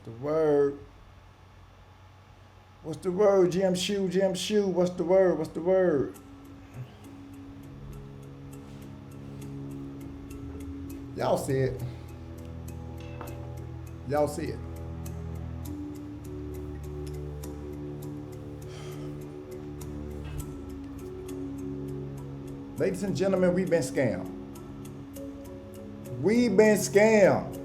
the word? What's the word? Jim Shoe, Jim Shoe. What's the word? What's the word? Y'all see it. Y'all see it. Ladies and gentlemen, we've been scammed. We've been scammed.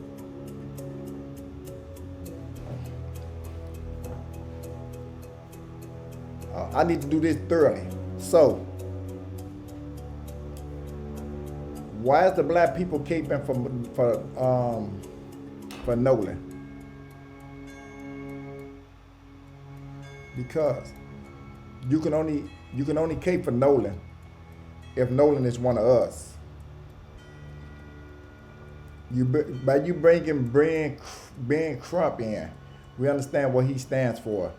I need to do this thoroughly. So, why is the black people caping for Nolan? Because you can only cape for Nolan if Nolan is one of us. By you bringing Ben Crump in, we understand what he stands for.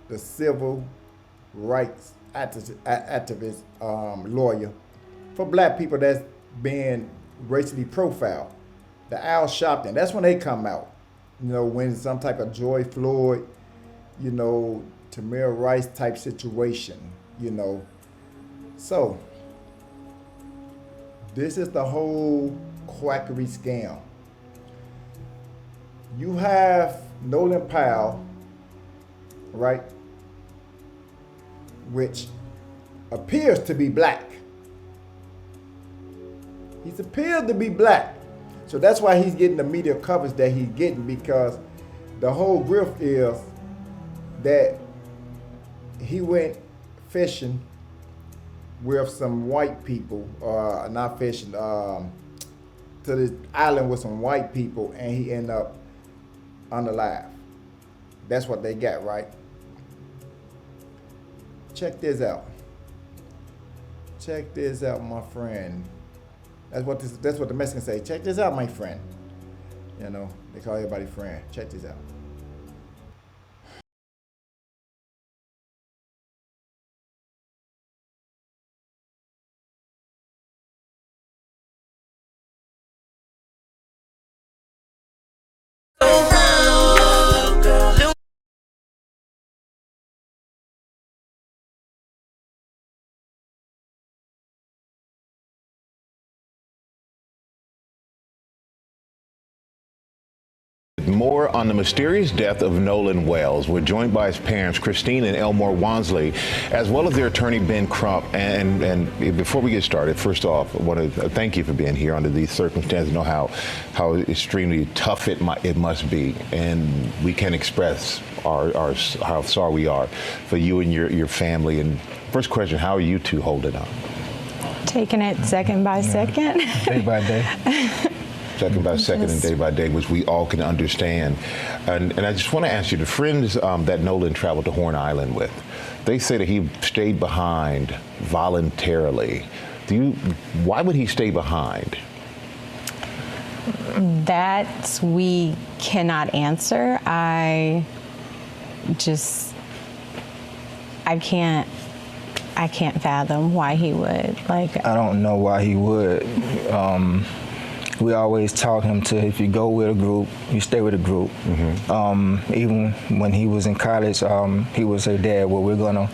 The civil rights activist lawyer for black people that's being racially profiled. The Al Sharpton, that's when they come out. You know, when some type of Joy Floyd, you know, Tamir Rice type situation, you know. So, this is the whole quackery scam. You have Nolan Powell, right, which appears to be black. He's appeared to be black. So that's why he's getting the media coverage that he's getting, because the whole grift is that he went fishing with some white people, not fishing, to this island with some white people, and he ended up unalive. That's what they got, right? Check this out. Check this out, my friend. That's what the Mexicans say. Check this out, my friend. You know, they call everybody friend. Check this out. More on the mysterious death of Nolan Wells. We're joined by his parents, Christine and Elmore Wansley, as well as their attorney, Ben Crump. And before we get started, first off, I want to thank you for being here under these circumstances. I know how extremely tough it must be, and we can express how sorry we are for you and your family. And first question, how are you two holding up? Taking it second by second. Day by day. Second by second and day by day, which we all can understand. And I just want to ask you, the friends that Nolan traveled to Horn Island with, they say that he stayed behind voluntarily. Why would he stay behind? That we cannot answer. I can't fathom why he would. Like, I don't know why he would. We always taught him to, if you go with a group, you stay with a group. Mm-hmm. Even when he was in college, he would say, Dad, well, we're gonna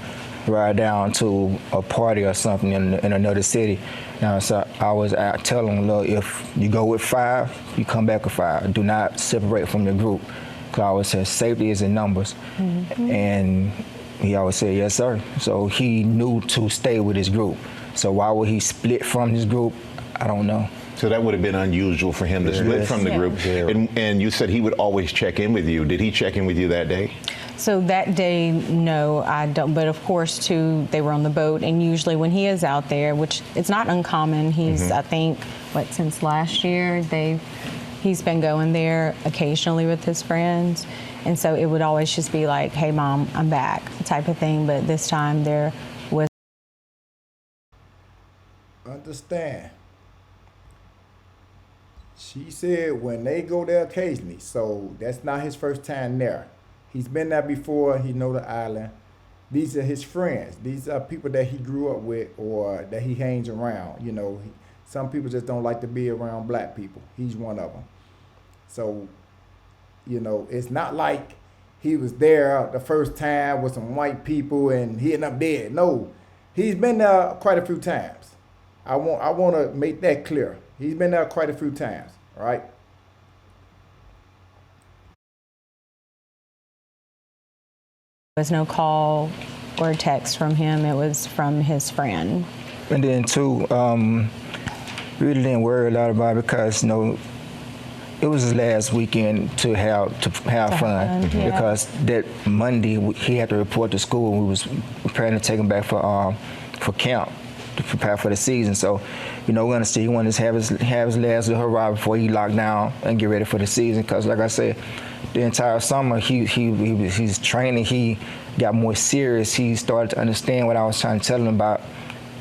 ride down to a party or something in another city. Now, so I was out telling him, look, if you go with 5, you come back with 5. Do not separate from your group. Because I always said safety is in numbers. Mm-hmm. And he always said, yes, sir. So he knew to stay with his group. So why would he split from his group? I don't know. So that would have been unusual for him to split from the group. Yeah. And you said he would always check in with you. Did he check in with you that day? So that day, no, I don't. But of course, too, they were on the boat. And usually when he is out there, which it's not uncommon, he's, I think, since last year, he's been going there occasionally with his friends. And so it would always just be like, hey, Mom, I'm back, type of thing. But this time there was. Understand. She said when they go there occasionally, so that's not his first time there. He's been there before. He know the island. These are his friends. These are people that he grew up with or that he hangs around. You know, some people just don't like to be around black people. He's one of them. So You know, it's not like he was there the first time with some white people and he ended up dead. No, he's been there quite a few times. I want to make that clear. He's been there quite a few times, all right? There was no call or text from him. It was from his friend. And then too, really didn't worry a lot about it because, you know, it was his last weekend to have fun Yeah. because that Monday he had to report to school and we was preparing to take him back for camp to prepare for the season. So, you know, we understand he wanted to have his last little hurrah before he locked down and get ready for the season. Because, like I said, the entire summer he's training. He got more serious. He started to understand what I was trying to tell him about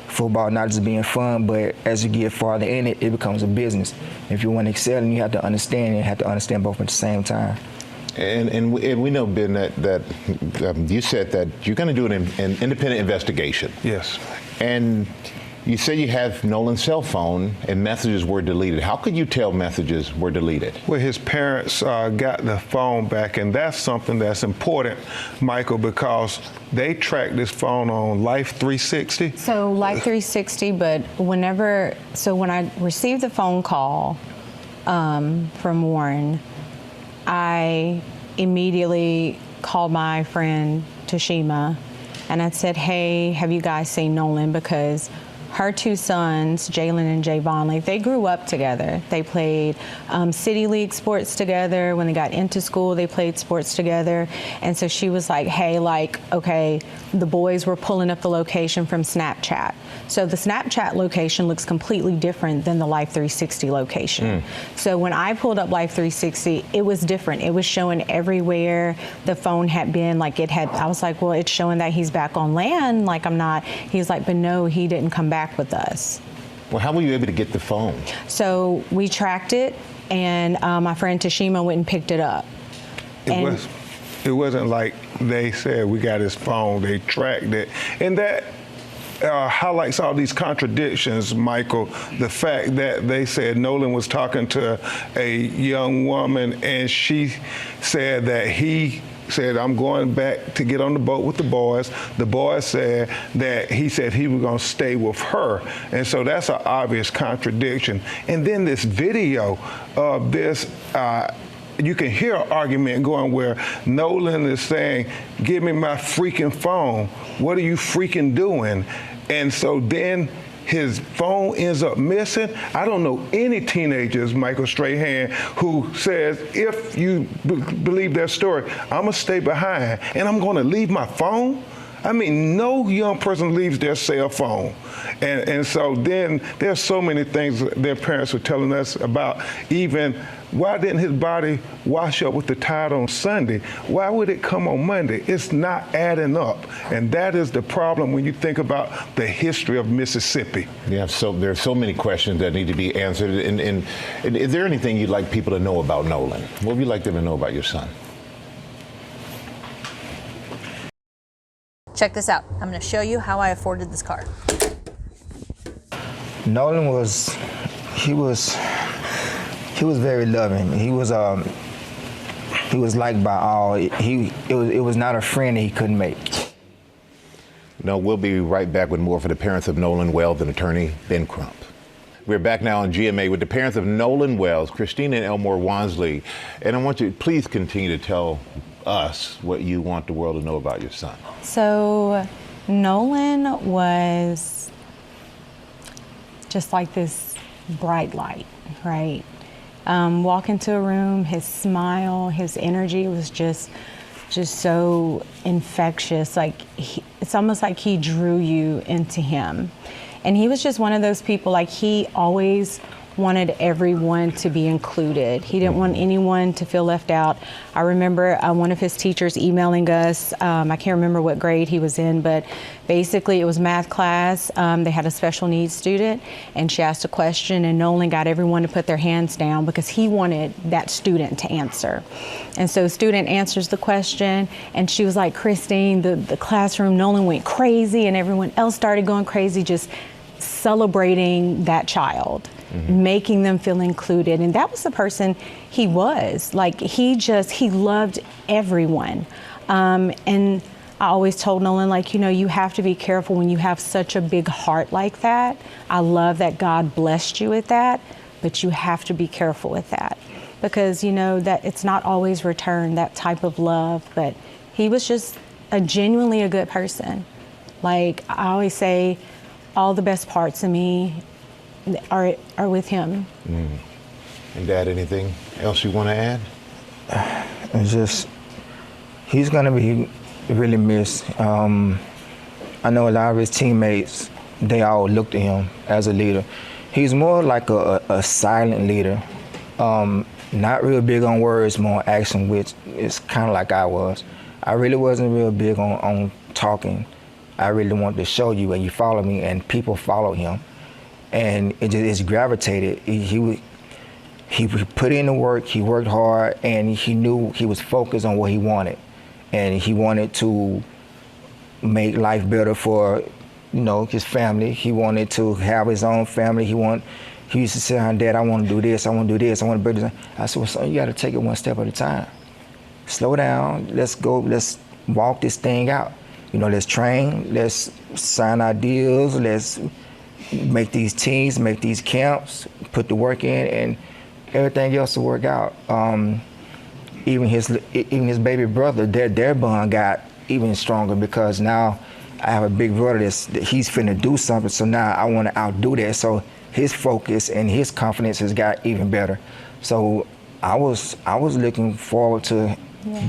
football, not just being fun, but as you get farther in it, it becomes a business. If you want to excel, and you have to understand, and you have to understand both at the same time. And we know, Ben, that you said that you're going to do an independent investigation. Yes. And you say you have Nolan's cell phone and messages were deleted. How could you tell messages were deleted? Well, his parents got the phone back, and that's something that's important, Michael, because they tracked this phone on Life 360. So Life 360, but when I received the phone call from Warren, I immediately called my friend Tashima and I said, hey, have you guys seen Nolan? Because her two sons, Jalen and Javon, like they grew up together. They played city league sports together. When they got into school, they played sports together. And so she was like, hey, like, okay, the boys were pulling up the location from Snapchat. So the Snapchat location looks completely different than the Life 360 location. So when I pulled up Life 360, it was different. It was showing everywhere the phone had been. Like it had, I was like, well, it's showing that he's back on land. Like I'm not, he's like, but no, he didn't come back with us. Well, how were you able to get the phone? So we tracked it and my friend Tashima went and picked it up. It wasn't like they said we got his phone, they tracked it. And that highlights all these contradictions, Michael. The fact that they said Nolan was talking to a young woman and she said that he said, I'm going back to get on the boat with the boys. The boys said that he said he was going to stay with her. And so that's an obvious contradiction. And then this video of this, you can hear an argument going where Nolan is saying, give me my freaking phone. What are you freaking doing? And so then his phone ends up missing. I don't know any teenagers, Michael Strahan, who says, if you believe their story, I'm gonna stay behind and I'm gonna leave my phone. I mean, no young person leaves their cell phone. And so then there's so many things their parents were telling us about, even why didn't his body wash up with the tide on Sunday? Why would it come on Monday? It's not adding up. And that is the problem when you think about the history of Mississippi. Yeah, so there are so many questions that need to be answered. And is there anything you'd like people to know about Nolan? What would you like them to know about your son? Check this out. I'm going to show you how I afforded this car. Nolan was very loving. He was liked by all. It was not a friend that he couldn't make. No, we'll be right back with more for the parents of Nolan Wells and attorney Ben Crump. We're back now on GMA with the parents of Nolan Wells, Christina and Elmore Wansley. And I want you to please continue to tell us what you want the world to know about your son. So Nolan was just like this bright light, right? Walk into a room, his smile, his energy was just so infectious. Like it's almost like he drew you into him. And he was just one of those people, like he always wanted everyone to be included. He didn't want anyone to feel left out. I remember one of his teachers emailing us, I can't remember what grade he was in, but basically it was math class. They had a special needs student and she asked a question and Nolan got everyone to put their hands down because he wanted that student to answer. And so student answers the question and she was like, Christine, the classroom, Nolan went crazy and everyone else started going crazy, just celebrating that child. making them feel included. And that was the person he was. Like, he loved everyone. And I always told Nolan, like, you know, you have to be careful when you have such a big heart like that. I love that God blessed you with that, but you have to be careful with that, because, you know, that it's not always returned, that type of love. But he was just genuinely a good person. Like, I always say, all the best parts of me are with him. And Dad, anything else you want to add? It's just, he's gonna be really missed. I know a lot of his teammates, they all look to him as a leader. He's more like a silent leader. Not real big on words, more on action, which is kind of like I was. I really wasn't real big on talking. I really wanted to show you, and you follow me, and people followed him. And it's gravitated. He put in the work, he worked hard, and he knew he was focused on what he wanted. And he wanted to make life better for, you know, his family. He wanted to have his own family. He used to say, Dad, I want to do this, I want to do this, I want to do this. I said, well, son, you got to take it one step at a time. Slow down, let's go, let's walk this thing out. You know, let's train, let's sign our deals, let's make these teams, make these camps, put the work in, and everything else will work out. Even his baby brother, their bond got even stronger, because now I have a big brother that he's finna do something, so now I want to outdo that. So his focus and his confidence has got even better. So I was looking forward to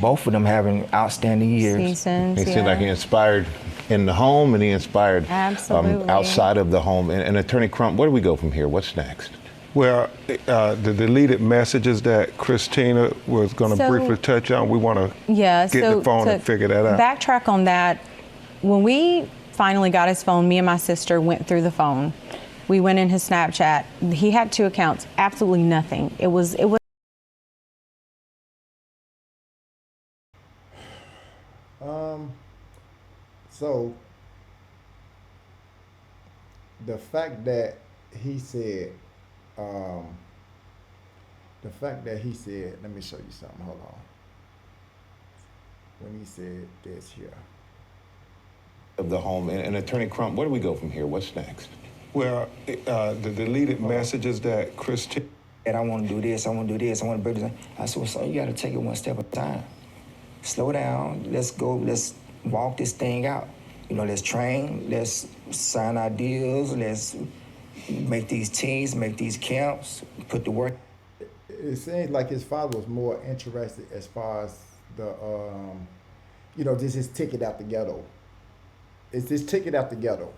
both of them having outstanding years. Seasons, He seemed like he inspired in the home, and he inspired outside of the home. And Attorney Crump, where do we go from here? What's next? Well, the deleted messages that Christina was going to briefly touch on, we want to get the phone and figure that out. Backtrack on that. When we finally got his phone, me and my sister went through the phone. We went in his Snapchat. He had 2 accounts, absolutely nothing. It was. So the fact that he said, let me show you something, hold on. When he said this here. Of the home. And Attorney Crump, where do we go from here? What's next? Well, the deleted messages that Christina... And I want to do this, I want to do this, I want to do this. I said, well, son, you got to take it one step at a time. Slow down, let's go, let's walk this thing out. You know, let's train, let's sign our deals, let's make these teams, make these camps, put the work. It seems like his father was more interested as far as the, just his ticket out the ghetto. It's his ticket out the ghetto.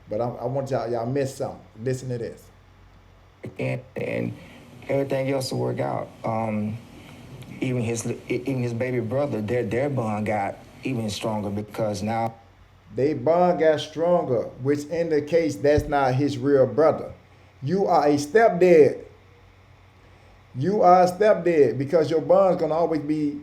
But I want y'all missed something. Listen to this. And everything else will work out. Even his baby brother, their bond got even stronger, because now they bond got stronger, which indicates that's not his real brother. You are a stepdad. You are a stepdad, because your bond's gonna always be,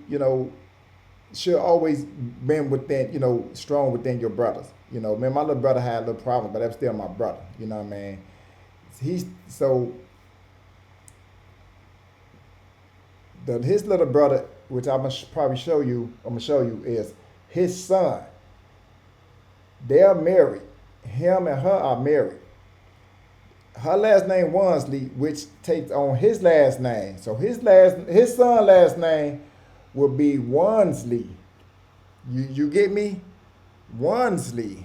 should always been within, strong within your brothers. Man, my little brother had a little problem, but that's still my brother. You know what I mean? His little brother, which I'm gonna show you, is his son. They're married. Him and her are married. Her last name Wansley, which takes on his last name. So his son last name will be Wansley. You get me? Wansley.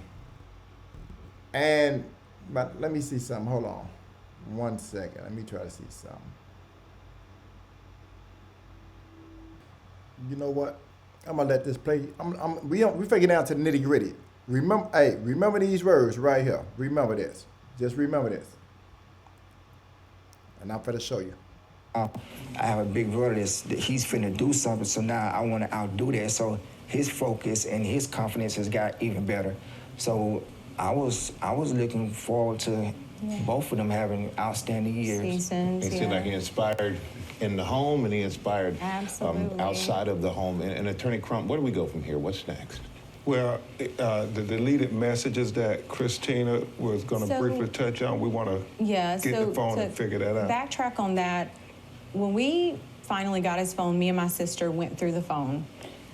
But let me see something. Hold on. 1 second. Let me try to see something. You know what? I'm gonna let this play. We figure down to the nitty gritty. Remember these words right here. Remember this. Just remember this. And I'm finna show you. I have a big brother that he's finna do something, so now I want to outdo that. So his focus and his confidence has got even better. So I was looking forward to both of them having outstanding years. Seasons, It seemed like he inspired in the home, and he inspired outside of the home. And Attorney Crump, where do we go from here? What's next? Well, the deleted messages that Christina was going to So- briefly touch on, we want to Yeah, get so the phone to and figure that out. backtrack on that, when we finally got his phone, me and my sister went through the phone.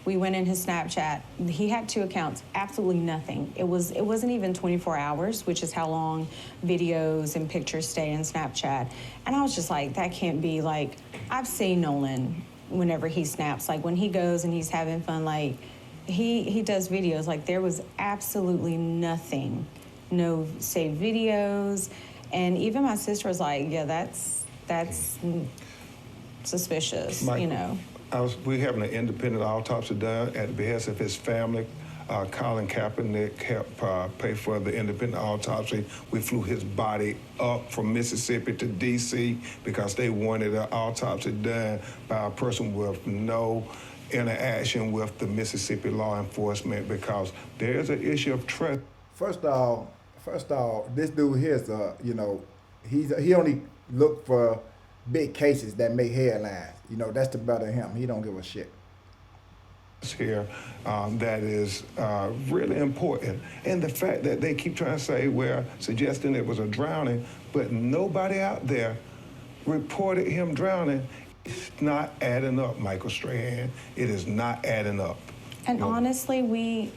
We went in his Snapchat. He had 2 accounts, absolutely nothing. It wasn't even 24 hours, which is how long videos and pictures stay in Snapchat. And I was just like, that can't be. Like, I've seen Nolan whenever he snaps, like when he goes and he's having fun, like he does videos. Like, there was absolutely nothing, no saved videos. And even my sister was like, yeah, that's suspicious, Michael, you know. We having an independent autopsy done at the behest of his family. Colin Kaepernick helped pay for the independent autopsy. We flew his body up from Mississippi to D.C. because they wanted an autopsy done by a person with no interaction with the Mississippi law enforcement because there's an issue of trust. First off, this dude here's you know, he only look for big cases that make headlines. You know, that's the better him. He don't give a shit. Here that is really important, and the fact that they keep trying to say we're suggesting it was a drowning, but nobody out there reported him drowning. It's not adding up, Michael Strahan. It is not adding up. And honestly, we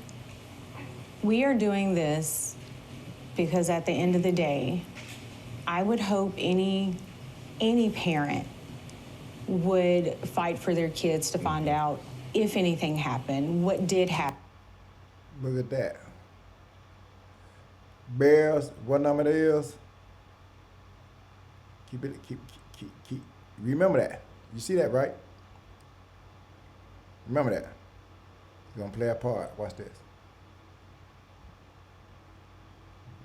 are doing this because at the end of the day, I would hope any parent would fight for their kids to find out if anything happened, what did happen. Look at that. Bears, what number it is? Keep. Remember that. You see that, right? Remember that. It's gonna play a part. Watch this.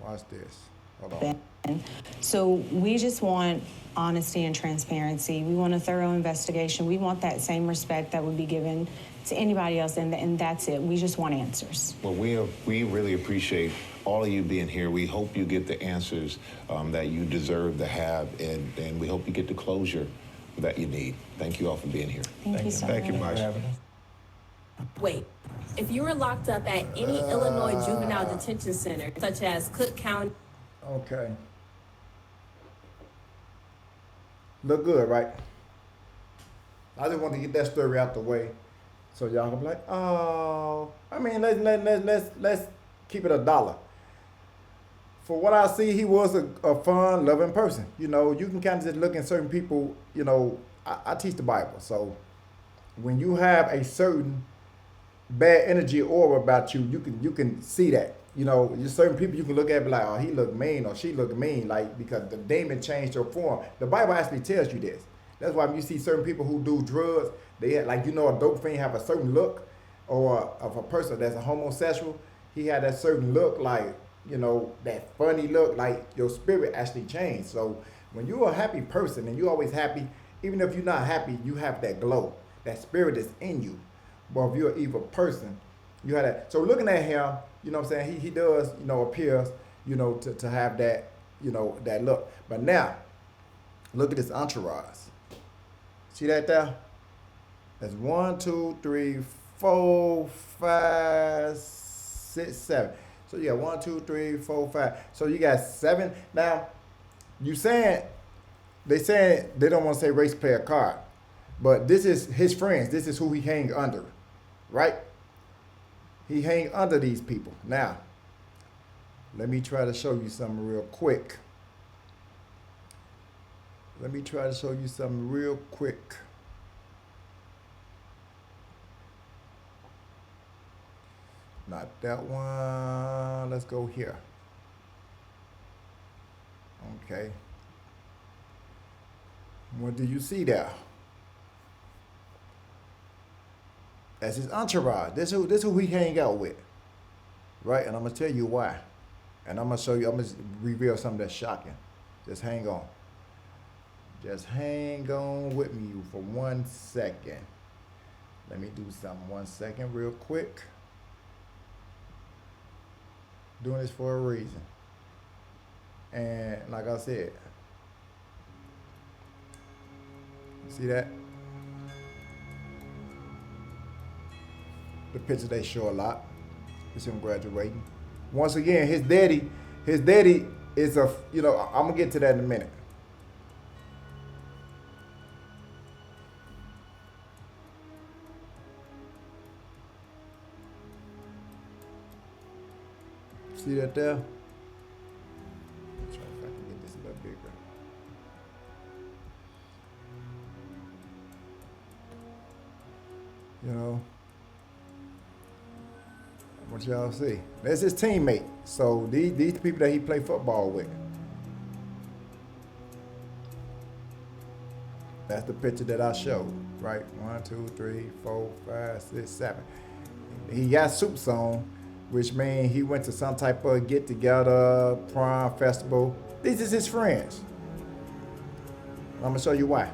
Watch this. Hold on. So we just want honesty and transparency. We want a thorough investigation. We want that same respect that would be given to anybody else, and that's it. We just want answers. Well, we really appreciate all of you being here. We hope you get the answers that you deserve to have, and we hope you get the closure that you need. Thank you all for being here. Thank you so Thank you, much. Mike. Wait, if you were locked up at any Illinois juvenile detention center, such as Cook County. Okay. Look good, right? I just want to get that story out the way, so y'all can be like, oh. I mean, let's keep it $1. For what I see, he was a fun, loving person. You know, you can kind of just look at certain people. You know, I teach the Bible, so when you have a certain bad energy aura about you, you can see that. You know, there's certain people you can look at and be like, oh, he look mean or she look mean, like, because the demon changed your form. The Bible actually tells you this. That's why when you see certain people who do drugs, they have, like, you know, a dope fiend have a certain look, or of a person that's a homosexual, he had that certain look, like, you know, that funny look, like your spirit actually changed. So when you're a happy person and you're always happy, even if you're not happy, you have that glow. That spirit is in you. But if you're an evil person, you have that. So looking at him, you know what I'm saying, he does, you know, appears, you know, to have that, you know, that look. But now, look at this entourage. See that there? That's 1, 2, 3, 4, 5, 6, 7. So you got 1, 2, 3, 4, 5. So you got 7. Now, they saying they don't want to say race player card, but this is his friends. This is who he hang under, right? He hang under these people. Now, let me try to show you something real quick. Not that one. Let's go here. Okay. What do you see there? That's his entourage. This who he hang out with. Right? And I'm gonna tell you why. And I'm gonna reveal something that's shocking. Just hang on. Just hang on with me for 1 second. Let me do something 1 second real quick. Doing this for a reason. And like I said, see that? The picture they show a lot. It's him graduating. Once again, his daddy is a, you know, I'm gonna get to that in a minute. See that there? Let's try if I can get this a little bigger. You know, what y'all see? That's his teammate. So these people that he played football with. That's the picture that I showed, right? 1, 2, 3, 4, 5, 6, 7. He got suits on, which means he went to some type of get together, prom festival. These is his friends. I'm gonna show you why.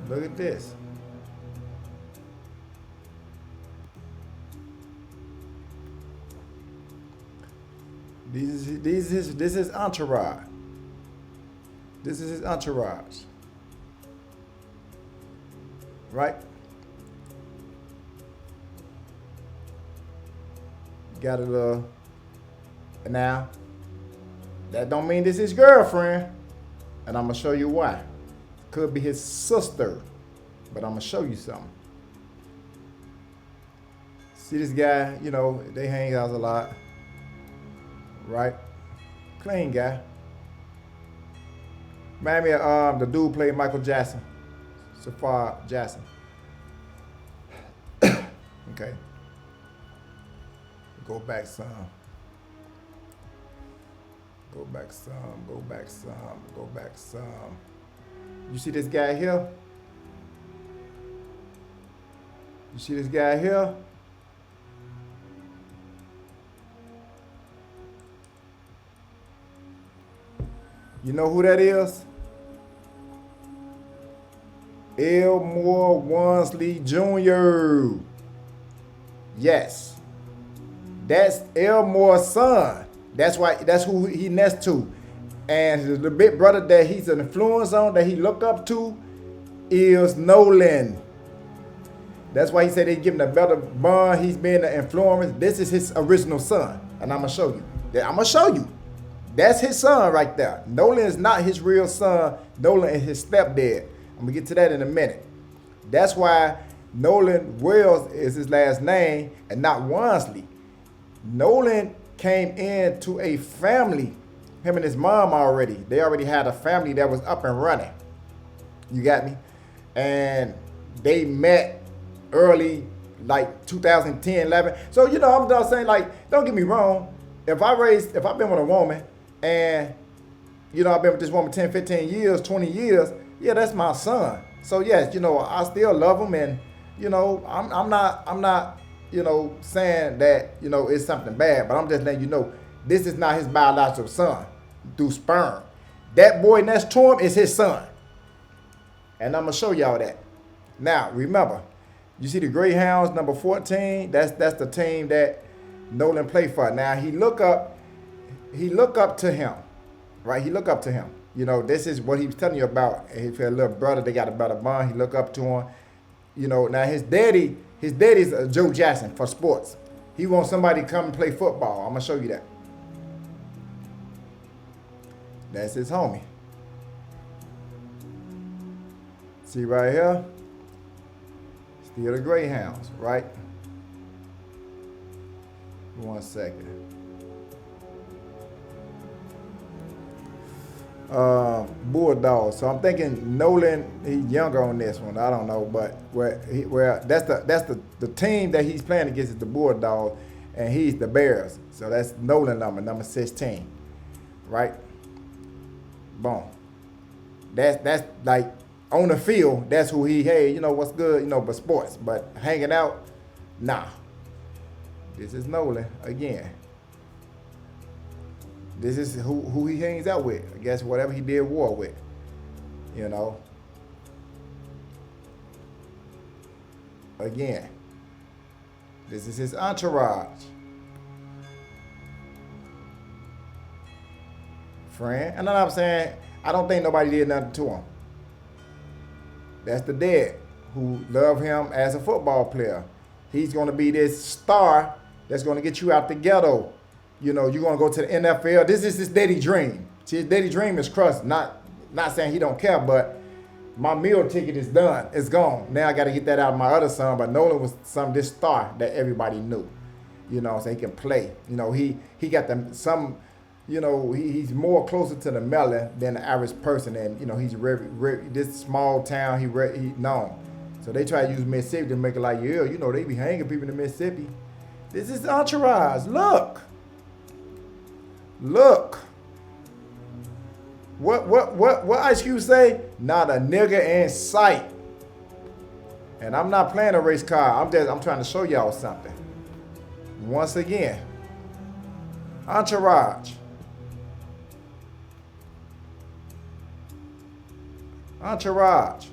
Look at this. This is entourage. This is his entourage. Right? Got a little. Now, that don't mean this is his girlfriend. And I'm gonna show you why. Could be his sister, but I'm gonna show you something. See this guy, you know, they hang out a lot, right? Clean guy. Remind me of the dude played Michael Jackson, Safar Jackson. Okay. Go back some. Go back some, go back some, go back some. You see this guy here? You see this guy here? You know who that is? Elmore Wansley Jr. Yes. That's Elmore's son. That's who he next to. And the big brother that he's an influence on, that he look up to, is Nolan. That's why he said they give him a better bond. He's been the influence. This is his original son. And I'm going to show you. I'm going to show you. That's his son right there. Nolan is not his real son. Nolan is his stepdad. I'm going to get to that in a minute. That's why Nolan Wells is his last name and not Wansley. Nolan came into a family, him and his mom already. They already had a family that was up and running. You got me? And they met early, like 2010, 11. So, you know, I'm just saying, like, don't get me wrong. If I've been with a woman and, you know, I've been with this woman 10, 15 years, 20 years, yeah, that's my son. So, yes, you know, I still love him. And, you know, I'm not, you know, saying that, you know, it's something bad, but I'm just letting you know, this is not his biological son through sperm. That boy next to him is his son. And I'm going to show y'all that. Now, remember, you see the Greyhounds, number 14? That's the team that Nolan played for. Now, he look up to him, right? He look up to him. You know, this is what he was telling you about. If a little brother, they got a better bond. He look up to him. You know, now his daddy's Joe Jackson for sports. He wants somebody to come and play football. I'm going to show you that. That's his homie. See right here? Still the Greyhounds, right? 1 second. Bulldogs. So I'm thinking Nolan, he's younger on this one. I don't know, but that's the team that he's playing against is the Bulldogs, and he's the Bears. So that's Nolan number 16, right? Boom. That's like on the field. That's who he. Hey, you know what's good? You know, but sports. But hanging out, nah. This is Nolan again. This is who he hangs out with. I guess whatever he did war with. You know. Again. This is his entourage. Friend. And then I'm saying, I don't think nobody did nothing to him. That's the dad who loved him as a football player. He's going to be this star that's going to get you out the ghetto. You know, you're going to go to the NFL. This is his daddy dream. See, his daddy dream is crushed. Not saying he don't care, but my meal ticket is done. It's gone. Now I got to get that out of my other son. But Nolan was this star that everybody knew. You know, so he can play. You know, he got you know, he's more closer to the melon than the average person. And, you know, he's this small town, he known. So they try to use Mississippi to make it like, yeah, you know, they be hanging people in Mississippi. This is entourage. Look. What Ice Cube say? Not a nigga in sight. And I'm not playing a race car. I'm trying to show y'all something. Once again, entourage. Entourage.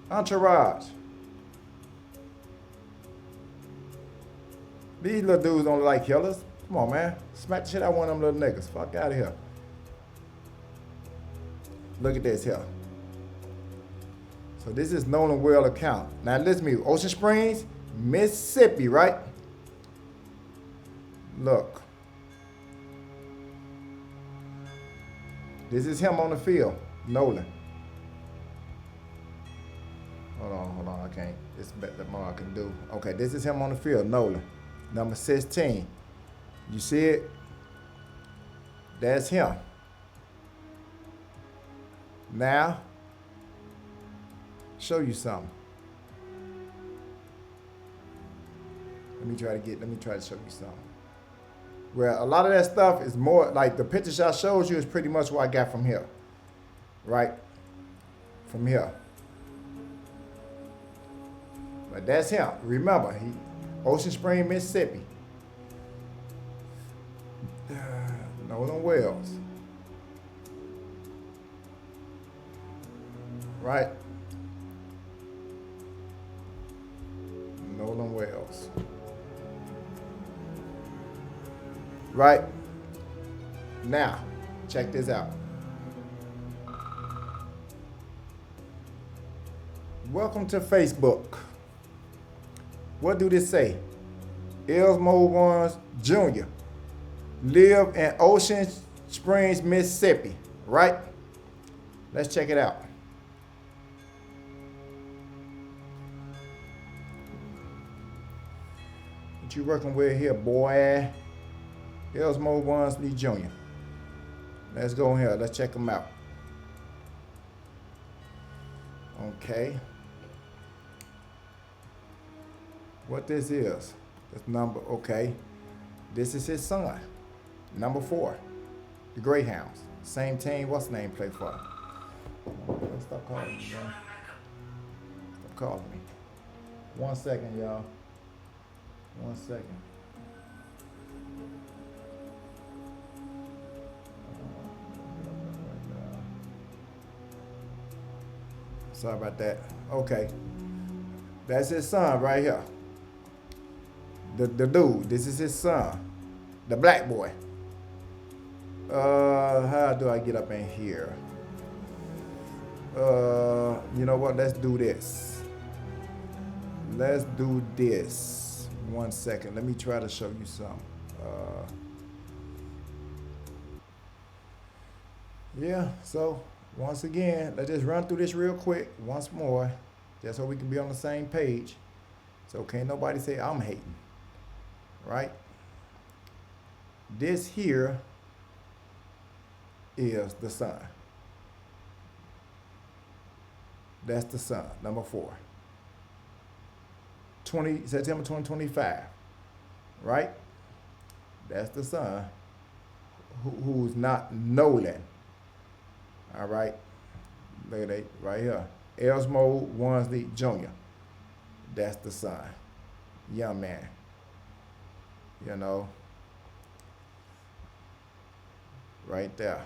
Entourage. These little dudes don't like killers. Come on, man. Smack the shit out of one of them little niggas. Fuck out of here. Look at this here. So this is Nolan Wells account. Now listen to me. Ocean Springs, Mississippi, right? Look. This is him on the field. Nolan. Hold on. I can't. It's the more I can do. Okay, this is him on the field. Nolan. Number 16. You see it? That's him. Now, show you something. Let me try to show you something. Well, a lot of that stuff is more like the pictures I showed you is pretty much what I got from here. Right? From here. But that's him. Remember, Ocean Spring, Mississippi. Nolan Wells. Right? Nolan Wells. Right? Now, check this out. Welcome to Facebook. What do this say? Elsmo Warnes Jr. live in Ocean Springs, Mississippi. Right? Let's check it out. What you working with here, boy? Elsmo Warnes Jr. Let's go in here. Let's check him out. Okay. What this is? This number, okay. This is his son. Number 4. The Greyhounds. Same team. What's the name play for? Stop calling me, man. Stop calling me. 1 second, y'all. 1 second. Sorry about that. Okay. That's his son right here. The dude. This is his son. The black boy. How do I get up in here? You know what? Let's do this. Let's do this. 1 second. Let me try to show you something. Yeah, so once again, let's just run through this real quick once more, just so we can be on the same page. So can't nobody say I'm hating, right? This here is the son. That's the son, number 4. September 2025, right? That's the son who's not Nolan. All right, look at that right here. Elsmo Warnes Jr. That's the son. Young man. You know. Right there.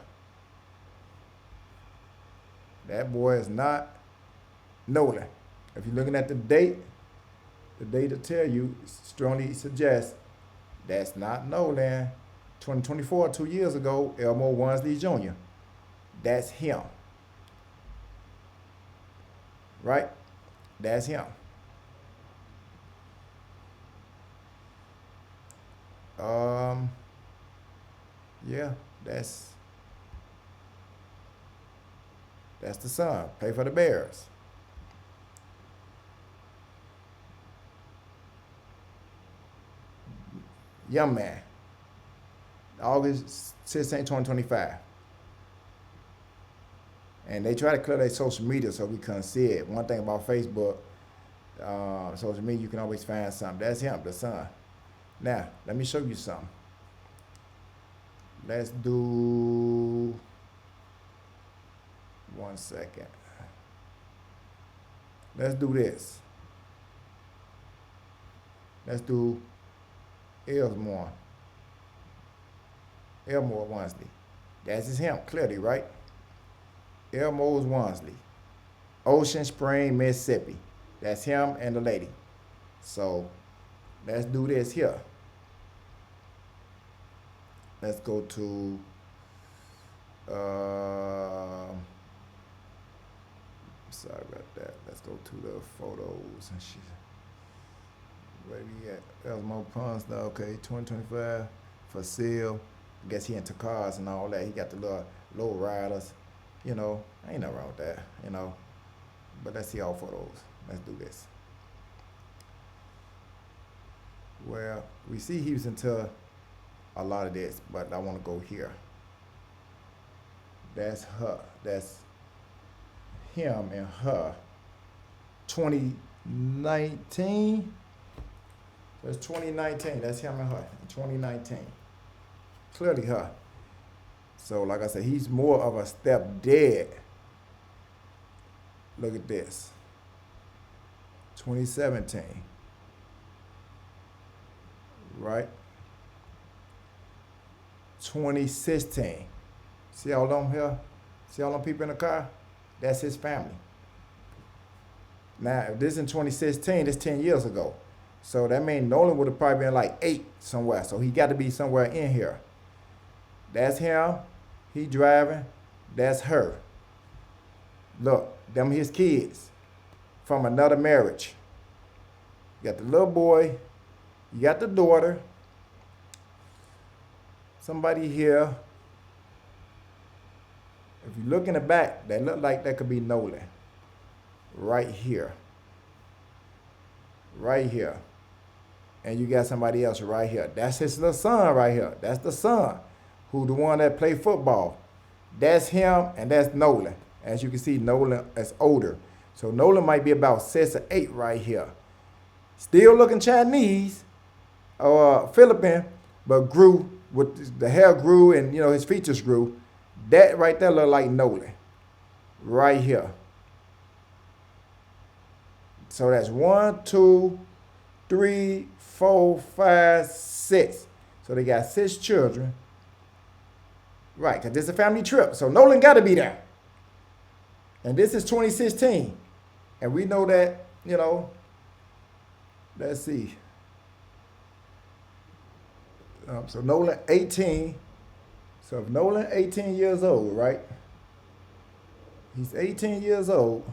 That boy is not Nolan. If you're looking at the date will tell you, strongly suggests that's not Nolan. 2024, 2 years ago, Elsmo Warnes Jr. That's him. right? That's him. Yeah, that's the son. Play for the Bears. Young man. August 16, 2025. And they try to clear their social media so we couldn't see it. One thing about Facebook, social media, you can always find something. That's him, the son. Now, let me show you something. Let's do, 1 second. Let's do this. Let's do Elmore Wansley. That's just him, clearly, right? Elmore Wansley. Ocean Spring, Mississippi. That's him and the lady. So let's do this here. Let's go to sorry about that. Let's go to the photos and shit. Where we at? Elmore Ponce, okay, 2025 for sale. I guess he into cars and all that. He got the little low riders. You know, ain't nothing wrong with that, you know. But let's see all photos. Let's do this. Well, we see he was into a lot of this, but I want to go here. That's her. That's him and her. 2019. That's 2019. That's him and her. 2019. Clearly her. So, like I said, he's more of a stepdad. Look at this. 2017. Right? 2016. See all them here? See all them people in the car? That's his family. Now, if this is in 2016, this 10 years ago. So that means Nolan would have probably been like 8 somewhere. So he got to be somewhere in here. That's him. He driving. That's her. Look, them his kids from another marriage. You got the little boy. You got the daughter. Somebody here. If you look in the back, that look like that could be Nolan. Right here. Right here. And you got somebody else right here. That's his little son right here. That's the son. Who the one that play football. That's him and that's Nolan. As you can see, Nolan is older. So Nolan might be about 6 or 8 right here. Still looking Chinese or Philippine, but grew with the hair grew and his features grew. That right there look like Nolan. Right here. So that's 1, 2, 3, 4, 5, 6. So they got 6 children. Right, because this is a family trip. So Nolan got to be there. And this is 2016. And we know that, let's see. So Nolan 18. So if Nolan 18 years old, right? He's 18 years old.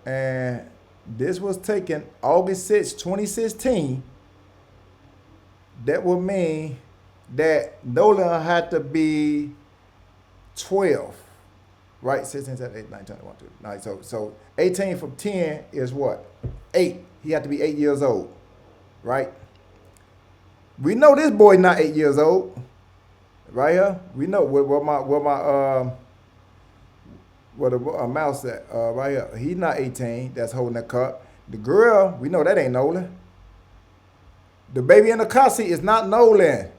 And this was taken August 6, 2016. That would mean that Nolan had to be 12, right? 16, 17, 18, 19, 20, 21, 2. So 18 from 10 is what? 8. He had to be 8 years old, right? We know this boy not 8 years old, right here. We know where the mouse at, right here. He's not 18. That's holding the cup. The girl, we know that ain't Nolan. The baby in the car seat is not Nolan.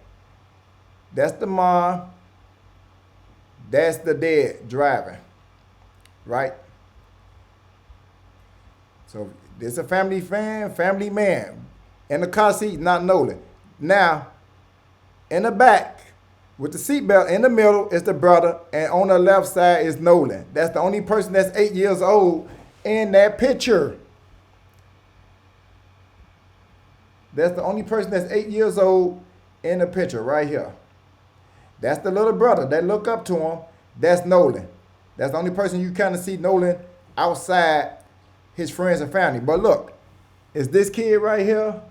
That's the mom. That's the dad driving. Right? So this a family man. In the car seat, not Nolan. Now, in the back, with the seatbelt in the middle is the brother, and on the left side is Nolan. That's the only person that's 8 years old in that picture. That's the only person that's 8 years old in the picture right here. That's the little brother that look up to him. That's Nolan. That's the only person you kind of see Nolan outside his friends and family. But look, is this kid right here,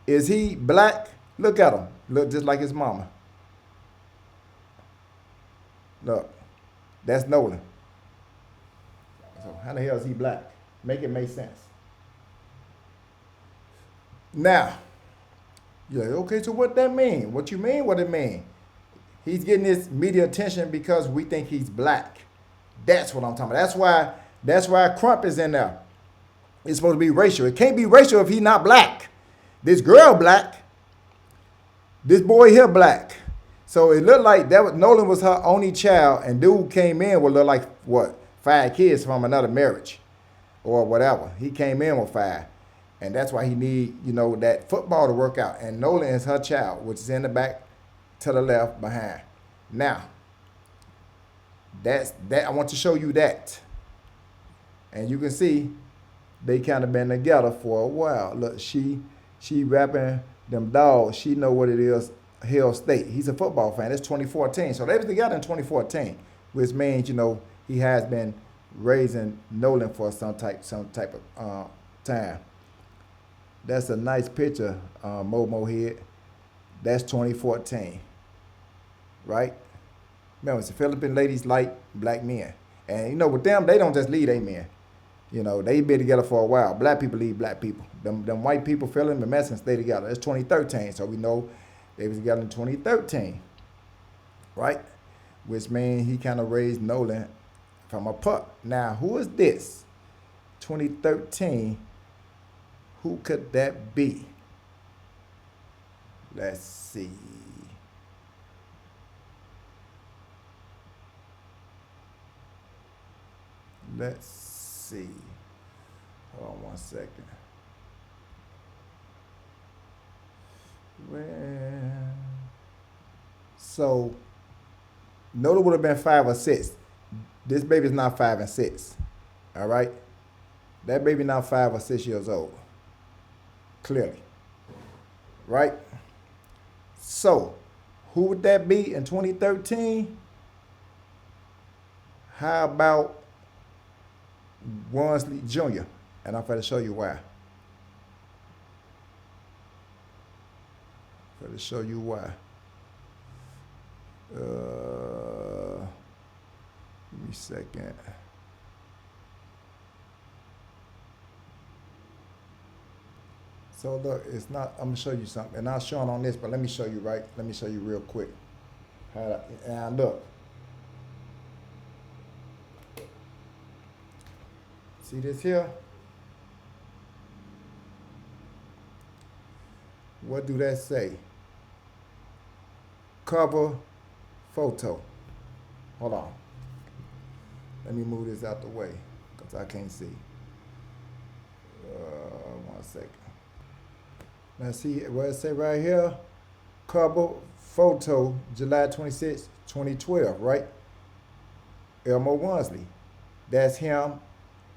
is he black? Look at him. Look just like his mama. Look, that's Nolan. So how the hell is he black? Make it make sense. Now, you're like, okay, so what that mean? What you mean what it mean? He's getting this media attention because we think he's black. That's what I'm talking about. That's why Crump is in there. It's supposed to be racial. It can't be racial if he's not black. This girl black. This boy here black. So it looked like Nolan was her only child, and dude came in with look like what, 5 kids from another marriage, or whatever. He came in with 5, and that's why he need that football to work out. And Nolan is her child, which is in the back, to the left behind. Now, that's that. I want to show you that, and you can see they kind of been together for a while. Look, she rapping them dogs. She know what it is. Hill State. He's a football fan. That's 2014. So they was together in 2014, which means he has been raising Nolan for some type of time. That's a nice picture, Momo Head. That's 2014, right? Remember, it's the Philippine ladies like black men, and with them they don't just leave they men. They been together for a while. Black people leave black people. Them white people, Philippine and Mexican, stay together. It's 2013, so we know they was together in 2013, right? Which means he kind of raised Nolan from a pup. Now, who is this? 2013. Who could that be? Let's see. Let's see. Hold on one second. So Nolan would have been 5 or 6. This baby's not 5 and 6. All right? That baby now 5 or 6 years old. Clearly. Right? So, who would that be in 2013? How about Wansley Jr.? And I'm going to show you why. Let me a second. So look, it's not. I'm gonna show you something, and I'll show it on this, but let me show you Let me show you real quick. Now look. See this here? What do that say? Cover photo. Hold on. Let me move this out the way because I can't see. 1 second. Now see what it say right here? Cover photo, July 26, 2012, right? Elmo Wansley. That's him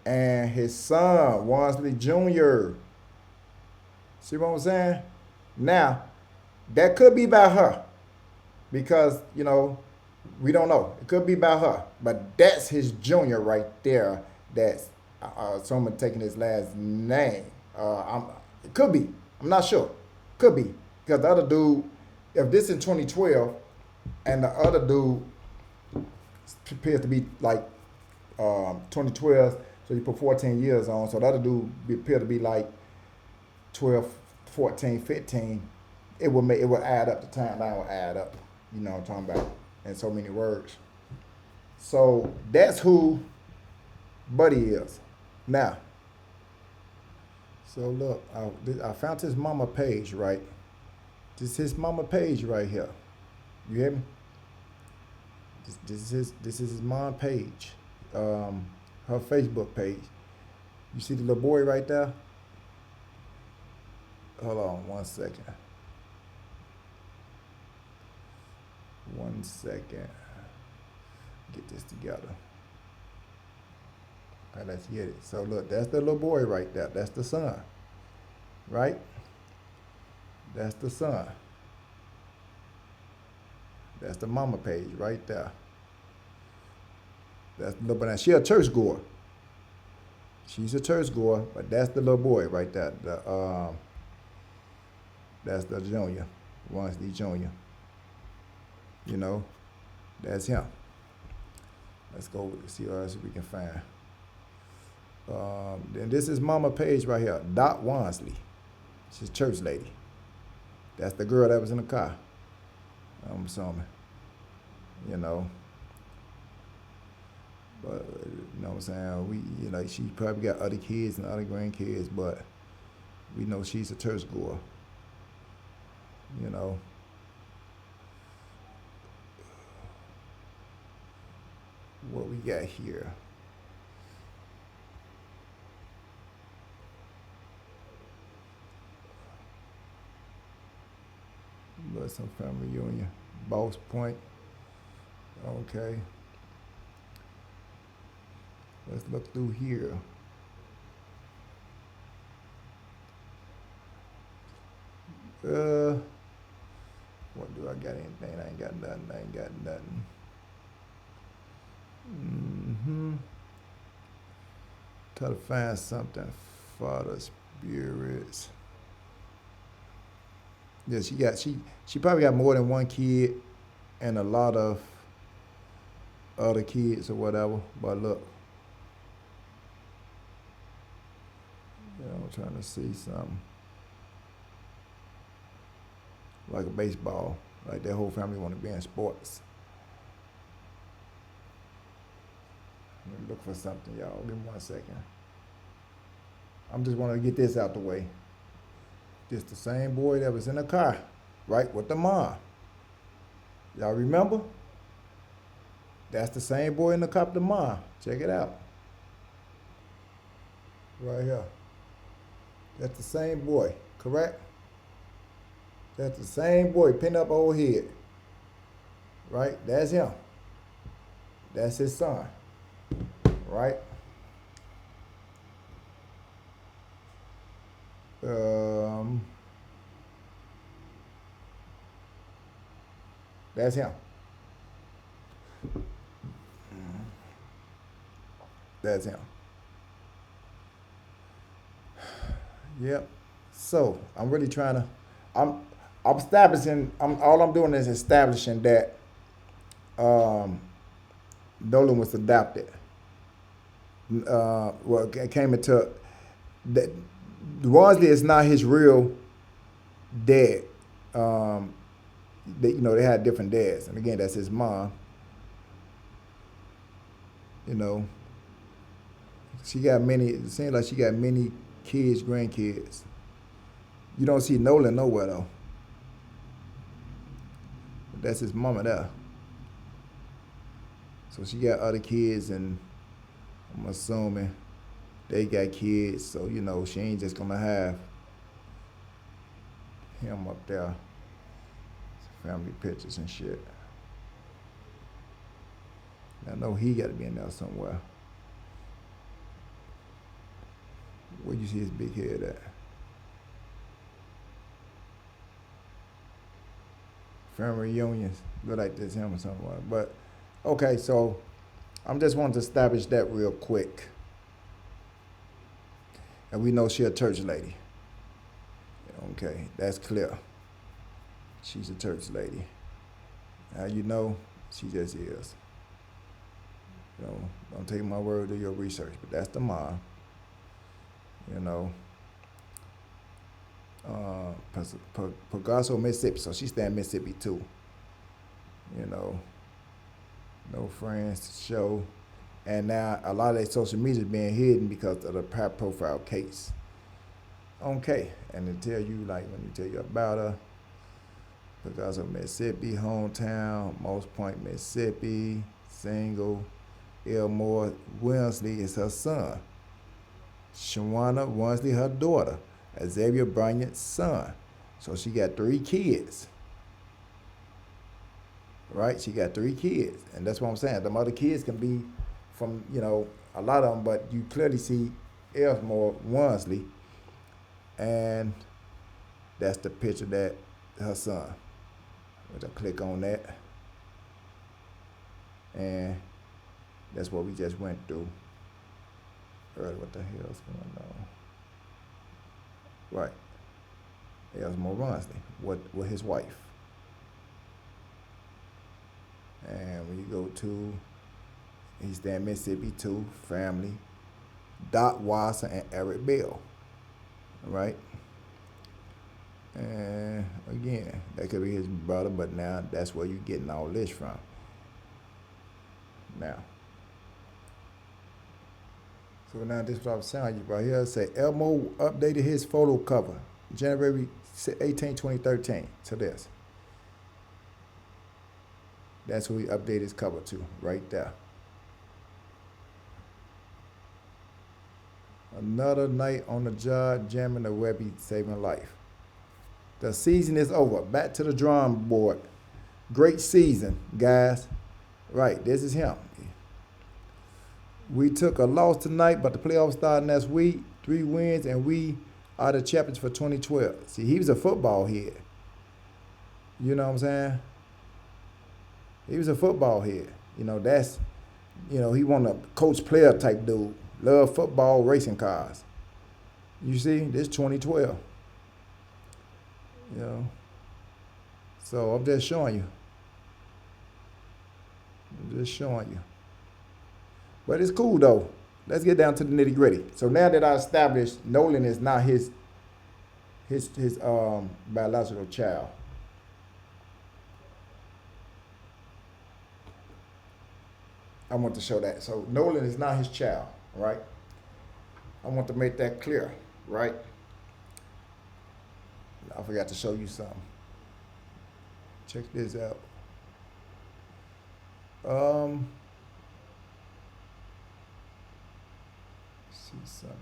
and his son, Wansley Jr. See what I'm saying? Now, that could be by her because, we don't know. It could be by her, but that's his junior right there. That's someone taking his last name. It could be. I'm not sure. Could be. Because the other dude, if this in 2012 and the other dude appears to be like 2012, so you put 14 years on, so the other dude appear to be like 12, 14, 15, it will add up. The timeline will add up. You know what I'm talking about? In so many words. So that's who Buddy is. Now, so look, I found his mama page, right? This is his mama page right here. You hear me? This is his mom page. Her Facebook page. You see the little boy right there? Hold on 1 second. 1 second. Get this together. All right, let's get it. So look, that's the little boy right there. That's the son. Right? That's the son. That's the mama page right there. That's the little boy. Now, she a church goer. She's a church goer, but that's the little boy right there. That's the junior, Wansley Junior. You know, that's him. Let's go see what else we can find. Then this is Mama Page right here, Dot Wansley. She's a church lady. That's the girl that was in the car. I'm assuming. You know. But you know what I'm saying? She probably got other kids and other grandkids, but we know she's a church goer. You know. What we got here? But some family reunion. Boss Point. Okay. Let's look through here. What do I got? Anything? I ain't got nothing. Try to find something for the spirits. Yeah, she probably got more than one kid and a lot of other kids or whatever. But look, yeah, I'm trying to see something like a baseball. Like their whole family want to be in sports. Let me look for something, y'all. Give me 1 second. I'm just want to get this out the way. This the same boy that was in the car, right, with the mom. Y'all remember? That's the same boy in the car with the mom. Check it out. Right here. That's the same boy, correct? That's the same boy, pinned up old head. Right? That's him. That's his son. Right? That's him. That's him. Yep. So I'm really trying to. I'm establishing. All I'm doing is establishing that Nolan was adopted. Well, it came into that. Wansley is not his real dad. They had different dads, and again, that's his mom. You know, she got many. It seems like she got many kids, grandkids. You don't see Nolan nowhere though. But that's his mama there. So she got other kids, and I'm assuming they got kids. So she ain't just gonna have him up there. Family pictures and shit. I know he got to be in there somewhere. Where you see his big head at? Family reunions. Look like this him or somewhere. But okay, so I'm just wanting to establish that real quick. And we know she a church lady. Okay, that's clear. She's a church lady. How you know? She just is. Don't take my word to your research, but that's the mom. Pagaso, Mississippi, so she stay in Mississippi too. No friends to show. And now a lot of their social media is being hidden because of the high profile case. Okay, and they tell you, like when you tell you about her, because of Mississippi, hometown, Most Point, Mississippi, single, Elmore Wansley is her son. Shawana Wansley, her daughter. Xavier Bryant's son. So she got 3 kids. Right? She got 3 kids. And that's what I'm saying. Them other kids can be from, a lot of them, but you clearly see Elmore Wansley. And that's the picture that her son. Which I click on that. And That's what we just went through earlier. What the hell's going on? Right. Elmore Ronsley with his wife. And when you go to East End, Mississippi, too, family, Doc Watson and Eric Bill. Right? And again, that could be his brother, but now that's where you're getting all this from. Now. So now this is what I'm telling you right here. Say Elmo updated his photo cover January 18, 2013 to this. That's who he updated his cover to, right there. Another night on the job, jamming the Webby, saving life. The season is over. Back to the drawing board. Great season, guys. Right, this is him. We took a loss tonight, but the playoffs start next week. 3 wins, and we are the champions for 2012. See, he was a football head. You know what I'm saying? He was a football head. You know, that's, you know, he wasn't a coach player type dude. Love football, racing cars. You see, this 2012. You know. So I'm just showing you. But it's cool though. Let's get down to the nitty gritty. So now that I established Nolan is not his biological child. I want to show that. So Nolan is not his child, right? I want to make that clear, right? I forgot to show you something. Check this out. See something.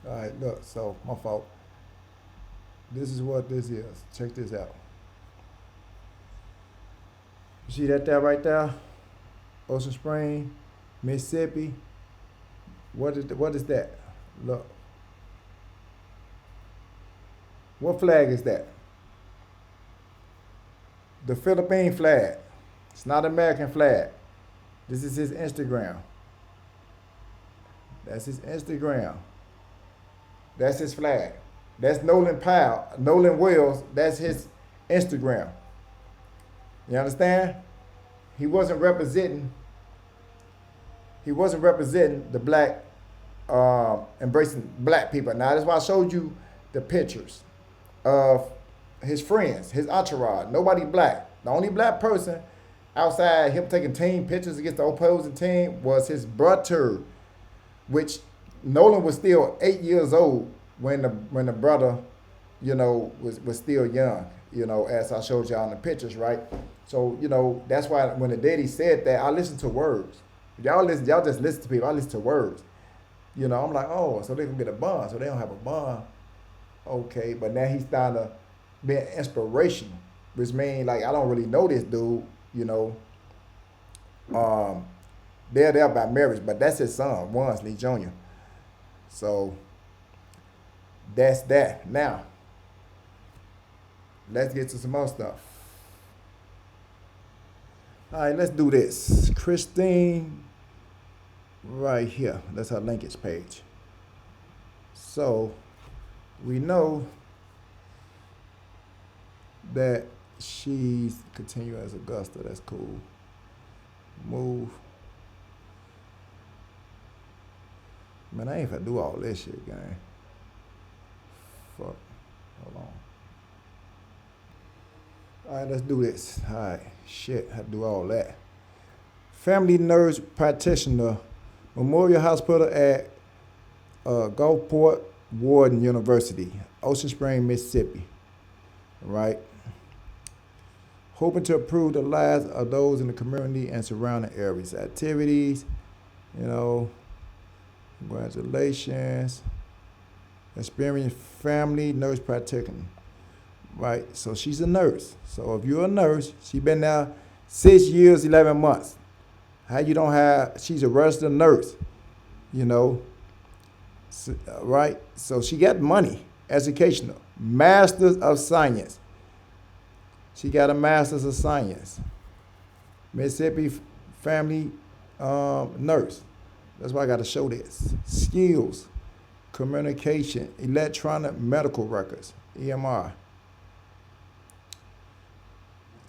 All right, look, so my fault. This is what this is. Check this out. You see that there right there? Ocean Spring, Mississippi. What is that? Look. What flag is that? The Philippine flag. It's not American flag. This is his Instagram. That's his Instagram. That's his flag. That's Nolan Wells. That's his Instagram. You understand? He wasn't representing the black, embracing black people. Now that's why I showed you the pictures of his friends, his entourage. Nobody black. The only black person outside him taking team pictures against the opposing team was his brother, which Nolan was still 8 years old when the brother, you know, was still young, you know, as I showed y'all in the pictures, right? So, you know, that's why when the daddy said that, I listened to words. Y'all just listen to people. I listen to words. You know, I'm like, oh, so they can get a bond. So they don't have a bond. Okay, but now he's starting to be inspirational, which means, like, I don't really know this dude, you know. They're there by marriage, but that's his son, Wansley Jr. So that's that. Now, let's get to some more stuff. All right, let's do this. Christine, right here. That's her linkage page. So we know that she's continue as Augusta. That's cool. Move. Man, I ain't finna do all this shit, gang. Fuck. Hold on. All right, let's do this. All right. Shit, I have to do all that. Family nurse practitioner, Memorial Hospital at Gulfport Warden University, Ocean Spring, Mississippi. Right? Hoping to improve the lives of those in the community and surrounding areas. Activities, you know, congratulations. Experienced family nurse practitioner. Right? So she's a nurse. So if you're a nurse, she's been there 6 years, 11 months. How you don't have, she's a registered nurse, you know, right? So she got money, educational, Masters of Science. She got a Masters of Science. Mississippi family nurse. That's why I got to show this. Skills, communication, electronic medical records, EMR.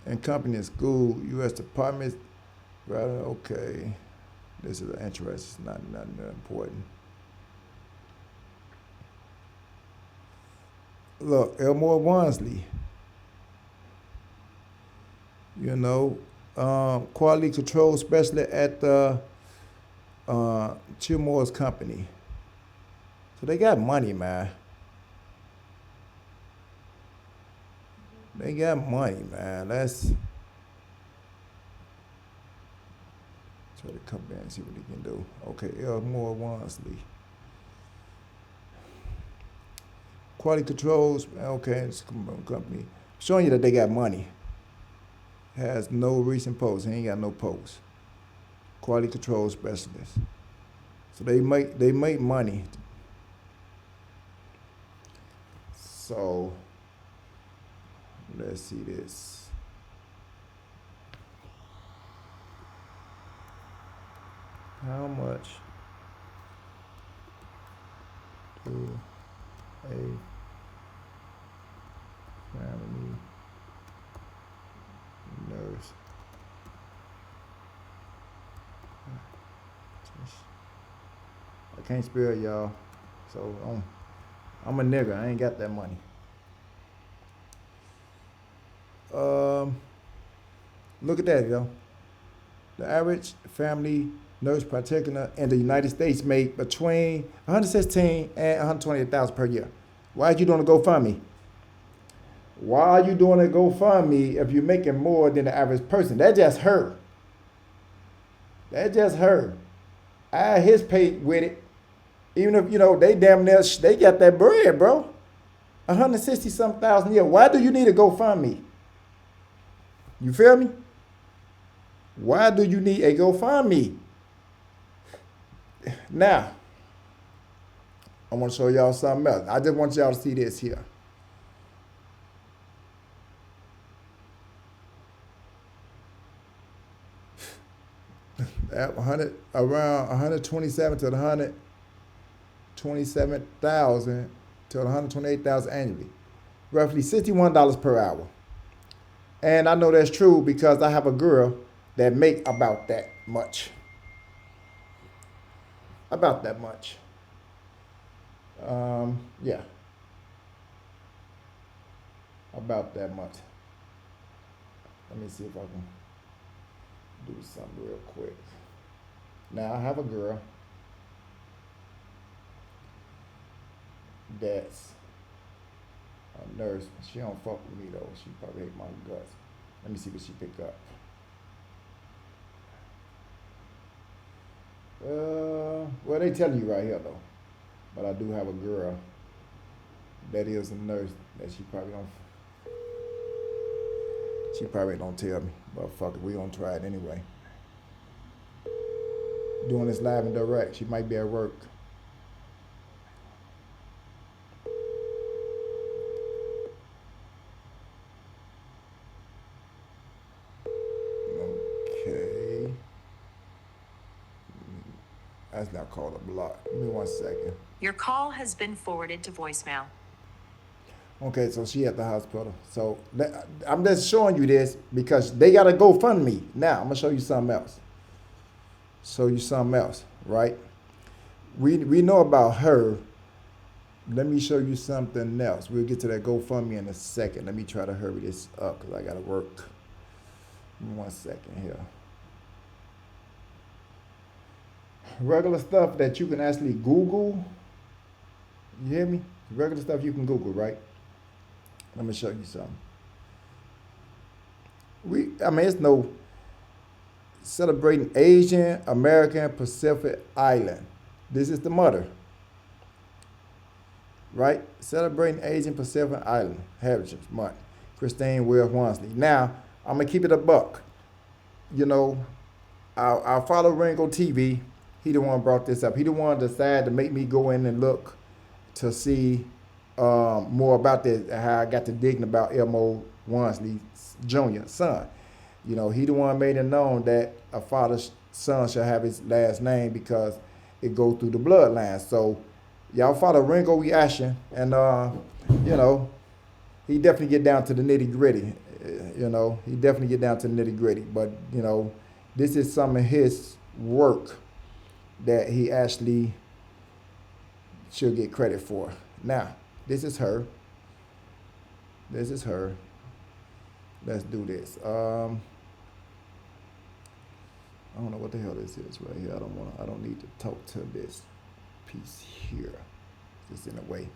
And company and school, U.S. Department. Right, okay. This is an interest, nothing important. Look, Elmore Wansley. You know, quality control specialist at the Chilmore's company. So they got money, man. They got money, man. Let's try to come back and see what he can do. Okay, Elmore Wansley. Quality controls, okay, it's a company. Showing you that they got money. Has no recent posts. He ain't got no posts. Quality control specialist. So they make money. So let's see this. How much do a family nurse I can't spell it, y'all. So I'm a nigga. I ain't got that money. Look at that, yo. The average family nurse practitioner in the United States make between $116,000 and $128,000 per year. Why are you doing a GoFundMe? Why are you doing a GoFundMe if you're making more than the average person? That just her. That just her. I had his pay with it. Even if, you know, they damn near, they got that bread, bro. 160-something thousand a year. Why do you need a GoFundMe? You feel me? Why do you need a GoFundMe? Now, I want to show y'all something else. I just want y'all to see this here. At around 127 to 127,000 to 128,000 annually, roughly $61 per hour. And I know that's true because I have a girl that make about that much. About that much. Yeah. About that much. Let me see if I can do something real quick. Now I have a girl that's a nurse. She don't fuck with me though. She probably hate my guts. Let me see what she pick up. Well, they telling you right here though. But I do have a girl that is a nurse that she probably don't tell me. But fuck it, we gonna try it anyway. Doing this live and direct. She might be at work. Okay. That's not called a block. Give me 1 second. Your call has been forwarded to voicemail. Okay, so she at the hospital. So I'm just showing you this because they got to GoFundMe. Now I'm gonna show you something else. Show you something else, right? We know about her. Let me show you something else. We'll get to that GoFundMe in a second. Let me try to hurry this up because I gotta work. Give me 1 second here. Regular stuff that you can actually Google. You hear me? Regular stuff you can Google, right? Let me show you something. It's no celebrating Asian American Pacific Island. This is the mother, right? Celebrating Asian Pacific Island Heritage Month. Christine Wells Wansley. Now, I'm gonna keep it a buck. You know, I follow Ringo TV. He the one brought this up. He the one decided to make me go in and look to see more about this, how I got to digging about Elmo Wansley Jr., son. You know, he the one made it known that a father's son should have his last name because it goes through the bloodline. So y'all follow Ringo reaction, and you know, he definitely get down to the nitty gritty. You know, he definitely get down to the nitty gritty. But you know, this is some of his work that he actually should get credit for. Now, this is her. This is her. Let's do this. I don't know what the hell this is right here. I don't need to talk to this piece here. Just in a way.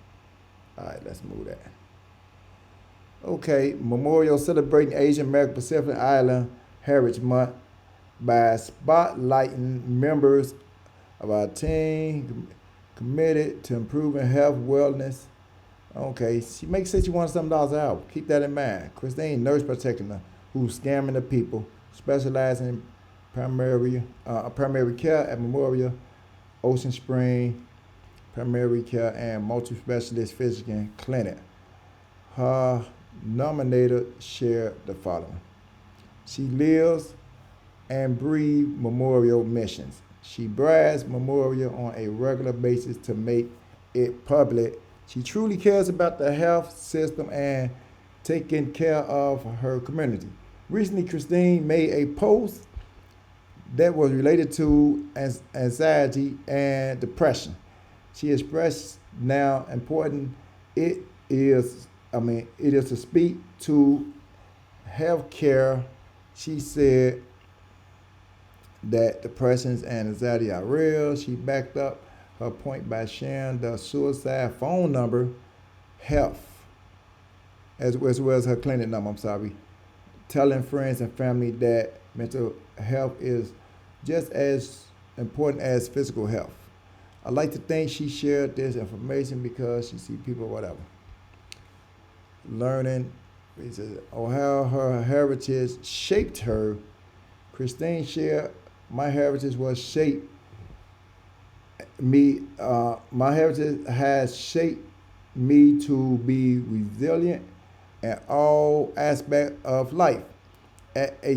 All right, let's move that. Okay, Memorial celebrating Asian American Pacific Island Heritage Month by spotlighting members of our team committed to improving health, wellness. Okay, she makes $61 an hour. Keep that in mind. Christine, nurse practitioner, who's scamming the people, specializing in primary care at Memorial, Ocean Spring, primary care, and multi-specialist physician clinic. Her nominator shared the following. She lives and breathes Memorial missions. She brags Memorial on a regular basis to make it public. She truly cares about the health system and taking care of her community. Recently, Christine made a post that was related to anxiety and depression. She expressed how important it is to speak to health care. She said that depression and anxiety are real. She backed up her point by sharing the suicide phone number, as well as her clinic number, telling friends and family that mental health is just as important as physical health. I like to think she shared this information because she sees people, whatever. Learning, how her heritage shaped her. Christine shared, my heritage was shaped me. My heritage has shaped me to be resilient in all aspects of life. At a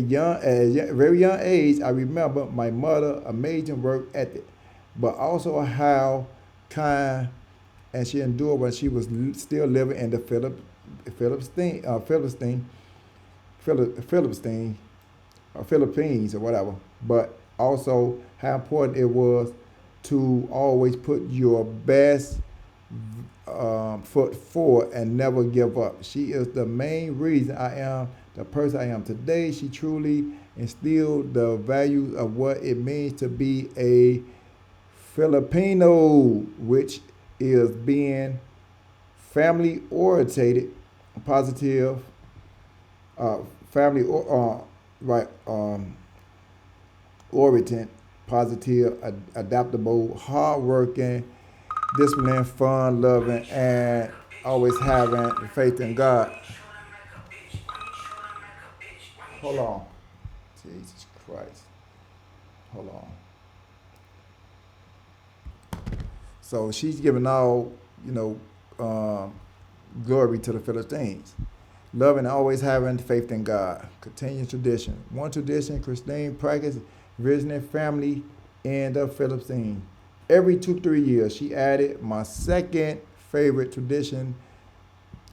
very young age, I remember my mother's amazing work ethic, but also how kind and she endured when she was still living in the Philippines or whatever. But also how important it was to always put your best foot forward and never give up. She is the main reason I am the person I am today. She truly instilled the values of what it means to be a Filipino, which is being family oriented, positive, oriented, positive, adaptable, hardworking, disciplined, fun, loving, and always having faith in God. Hold on. Jesus Christ. Hold on. So she's giving all, glory to the Philistines. Loving and always having faith in God. Continuing tradition. One tradition, Christine practiced visiting family in the Philippines. Every 2-3 years, she added my second favorite tradition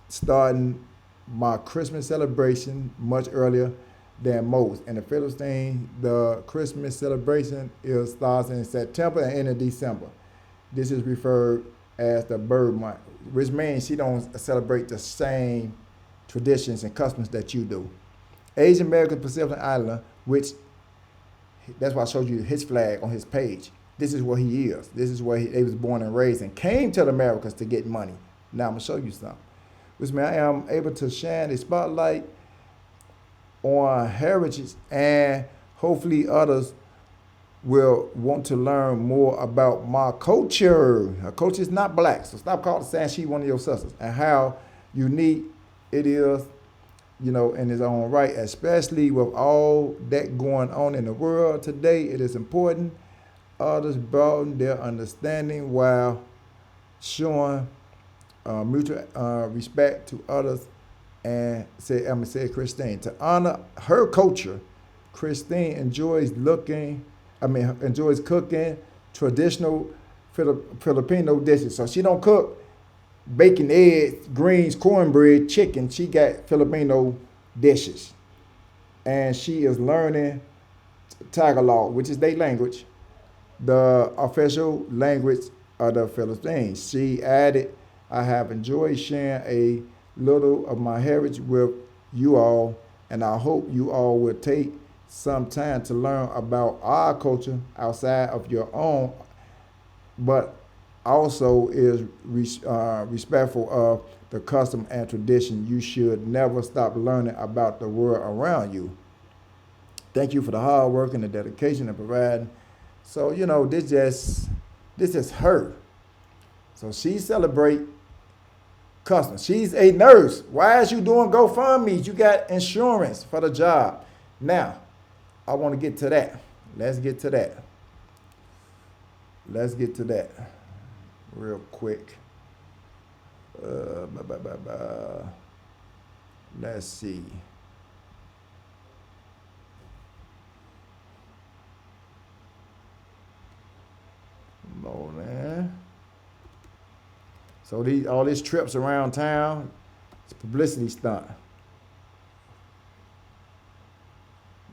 starting my Christmas celebration much earlier than most. In the Philistine, the Christmas celebration starts in September and ends in December. This is referred as the bird month, which means she don't celebrate the same traditions and customs that you do. Asian American Pacific Islander, which that's why I showed you his flag on his page. This is where he is. This is where he was born and raised and came to the Americas to get money. Now I'm gonna show you something. Which means I am able to shine a spotlight on heritage, and hopefully others will want to learn more about my culture. Her culture is not black, so stop saying she one of your sisters, and how unique it is, you know, in its own right, especially with all that going on in the world today. It is important others broaden their understanding while showing mutual respect to others. And I'm gonna say Christine, to honor her culture, Christine enjoys cooking traditional Filipino dishes. So she don't cook bacon, eggs, greens, cornbread, chicken. She got Filipino dishes. And she is learning Tagalog, which is their language, the official language of the Philippines. She added, I have enjoyed sharing a little of my heritage with you all, and I hope you all will take some time to learn about our culture outside of your own, but also is respectful of the custom and tradition. You should never stop learning about the world around you. Thank you for the hard work and the dedication and providing. So, you know, this is her. So she celebrate customs. She's a nurse. Why is you doing GoFundMe? You got insurance for the job. Now, I want to get to that. Let's get to that. Let's get to that real quick. Let's see. Man. So all these trips around town, it's a publicity stunt.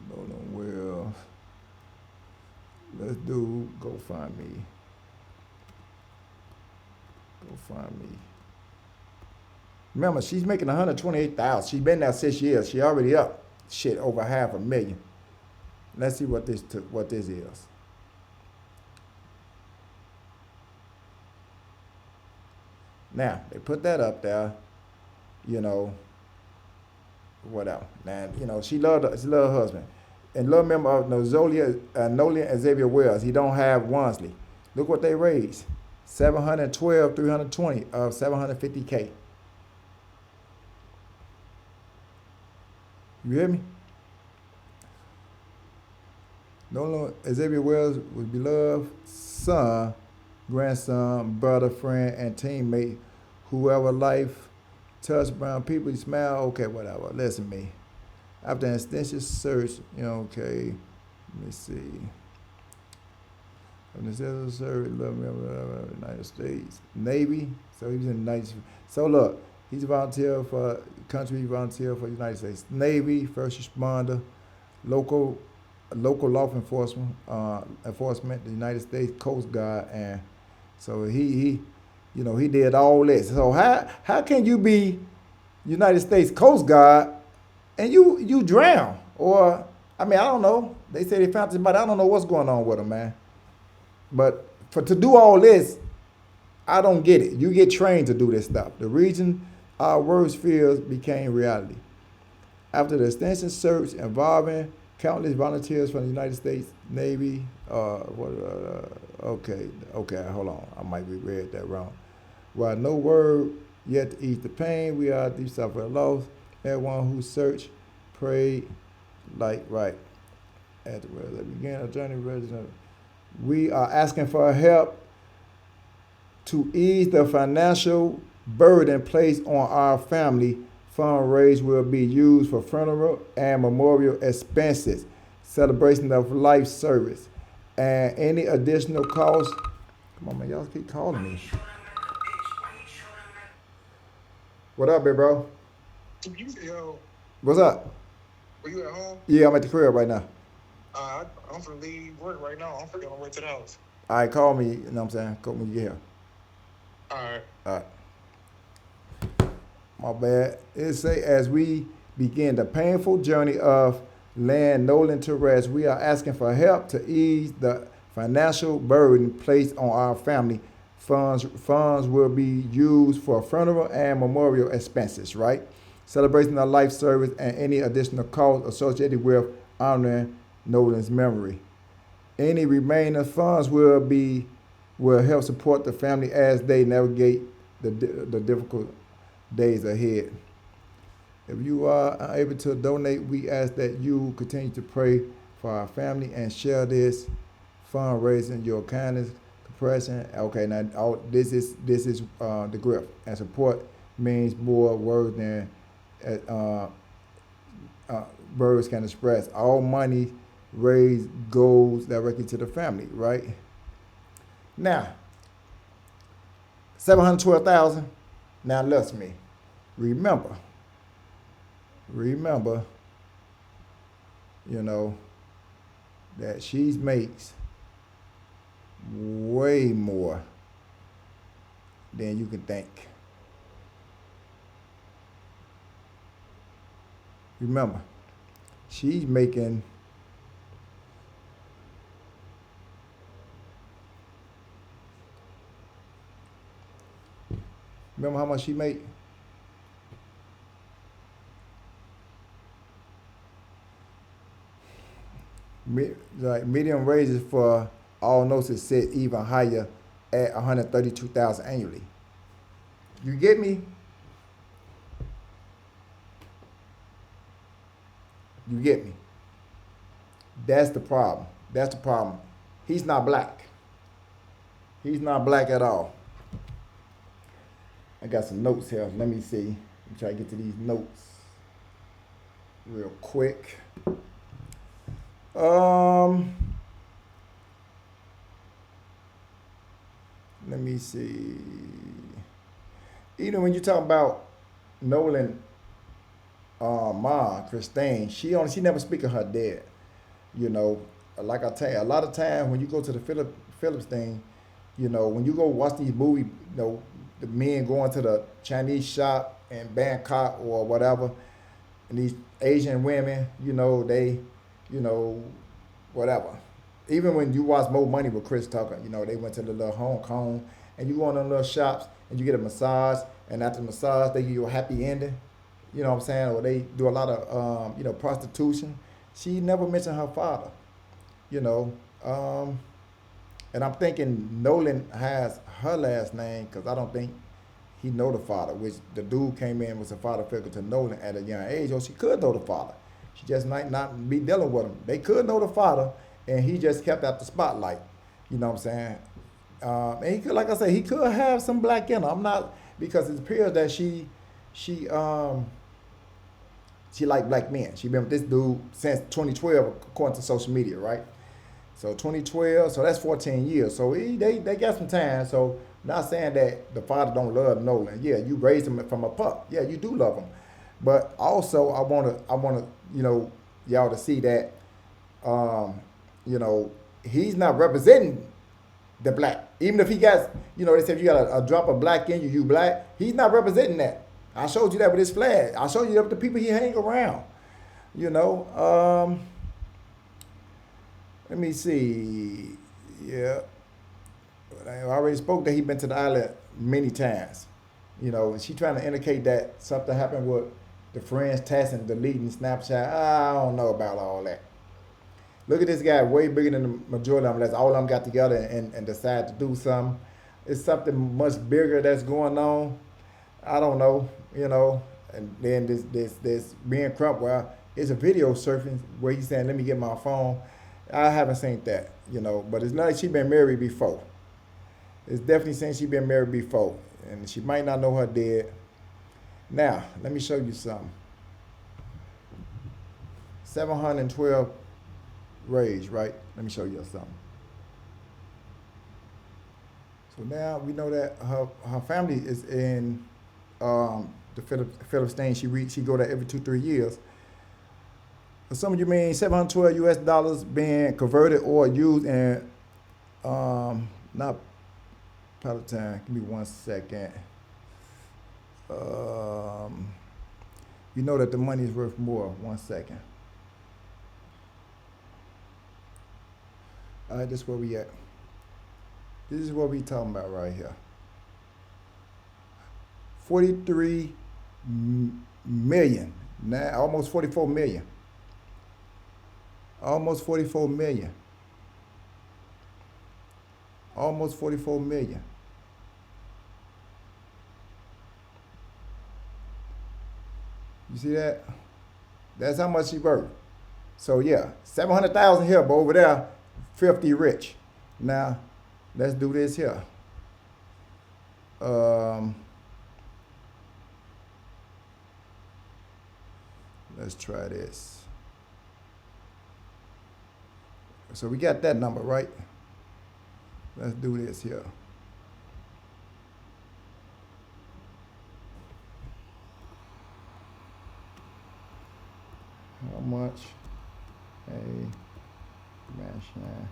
Nolan Wells. Let's do GoFundMe. GoFundMe. Remember, she's making $128,000. She's been there 6 years. She already up over $500,000. Let's see what this is. Now, they put that up there, you know, whatever. Now, you know, she loved her husband. And little member of Nolan and Xavier Wells, he don't have Wansley. Look what they raised. $712,320 of $750K. You hear me? Nolan and Xavier Wells was beloved son, grandson, brother, friend, and teammate. Whoever life touched brown people, he smile, okay, whatever. Listen to me. After an extensive search, you know, okay, let me see. After an extensive search, United States Navy. So he was in the United States. So look, he's a volunteer for country, volunteer for the United States Navy, first responder, local law enforcement, the United States Coast Guard, and so he did all this. So how can you be United States Coast Guard and you drown? Or I don't know. They say they found somebody. I don't know what's going on with them, man. But to do all this, I don't get it. You get trained to do this stuff. The reason our worst fears became reality. After the extensive search involving countless volunteers from the United States Navy. Okay, hold on. I might be read that wrong. While no word yet to ease the pain, we are deep suffer loss. Everyone who searched, prayed, right. At the beginning of the journey, we are asking for help to ease the financial burden placed on our family. Fundraise will be used for funeral and memorial expenses, celebration of life service, and any additional costs. Come on, man, y'all keep calling me. What up, big bro? Yo, What's up? were you at home? Yeah, I'm at the crib right now. I'm finna leave work right now. I'm finna on my way to the house. All right, call me. You know what I'm saying? Call me when you get here. All right. All right. My bad. It say as we begin the painful journey of laying Nolan to rest, we are asking for help to ease the financial burden placed on our family. Funds will be used for funeral and memorial expenses, right? Celebration of life service and any additional costs associated with honoring Nolan's memory. Any remaining funds will help support the family as they navigate the difficult days ahead. If you are unable to donate, we ask that you continue to pray for our family and share this fundraising, your kindness, compassion. Okay, now this is the grip, and support means more words than words can express. All money raised goes directly to the family, right? Now, 712,000. Now listen to me. Remember, you know, that she makes way more than you can think. Remember, she's making remember how much she made? Like medium wages for all nurses sit even higher at 132,000 annually. You get me? You get me? That's the problem. That's the problem. He's not black. He's not black at all. I got some notes here. Let me see. Let me try to get to these notes real quick. Let me see. Even when you talk about Nolan, mom, Christine, she never speak of her dad. You know, like I tell you, a lot of times when you go to the Phillips thing, you know, when you go watch these movies, you know, the men going to the Chinese shop in Bangkok or whatever, and these Asian women, you know, they, you know, whatever. Even when you watch More Money with Chris Tucker, you know, they went to the little Hong Kong, and you go in them little shops and you get a massage, and after the massage they give you a happy ending. You know what I'm saying? Or they do a lot of, you know, prostitution. She never mentioned her father, you know. And I'm thinking Nolan has her last name because I don't think he know the father, which the dude came in was a father figure to Nolan at a young age, or she could know the father. She just might not be dealing with him. They could know the father, and he just kept out the spotlight. You know what I'm saying? And he could, like I said, he could have some black in her. I'm not, because it appears that she liked black men. She been with this dude since 2012, according to social media, right? So 2012, so that's 14 years. So they got some time. So not saying that the father don't love Nolan. Yeah, you raised him from a pup. Yeah, you do love him. But also I wanna, you know, y'all to see that, you know, he's not representing the black. Even if he got, you know, they said if you got a drop of black in you, you black. He's not representing that. I showed you that with his flag. I showed you that with the people he hang around. You know, let me see. Yeah, I already spoke that he been to the island many times. You know, and she trying to indicate that something happened with the friends testing, deleting Snapchat. I don't know about all that. Look at this guy, way bigger than the majority of them. That's all of them got together and decide to do something. It's something much bigger that's going on. I don't know, you know. And then this being Crump, where it's a video surfing where he's saying, "Let me get my phone." I haven't seen that, you know. But it's not like she been married before. It's definitely saying she been married before, and she might not know her dad. Now, let me show you something. 712 raised, right? Let me show you something. So now we know that her family is in the Philistine. She go there every 2-3 years. For some of you mean $712 being converted or used in not Palatine. Give me 1 second. You know that the money is worth more. 1 second. All right, this is where we at. This is what we talking about right here. 43 million. Now almost 44 million. Almost 44 million. Almost 44 million. You see that? That's how much she worth. So yeah, 700,000 here, but over there, 50 rich. Now, let's do this here. Let's try this. So we got that number, right? Let's do this here. How much a mansion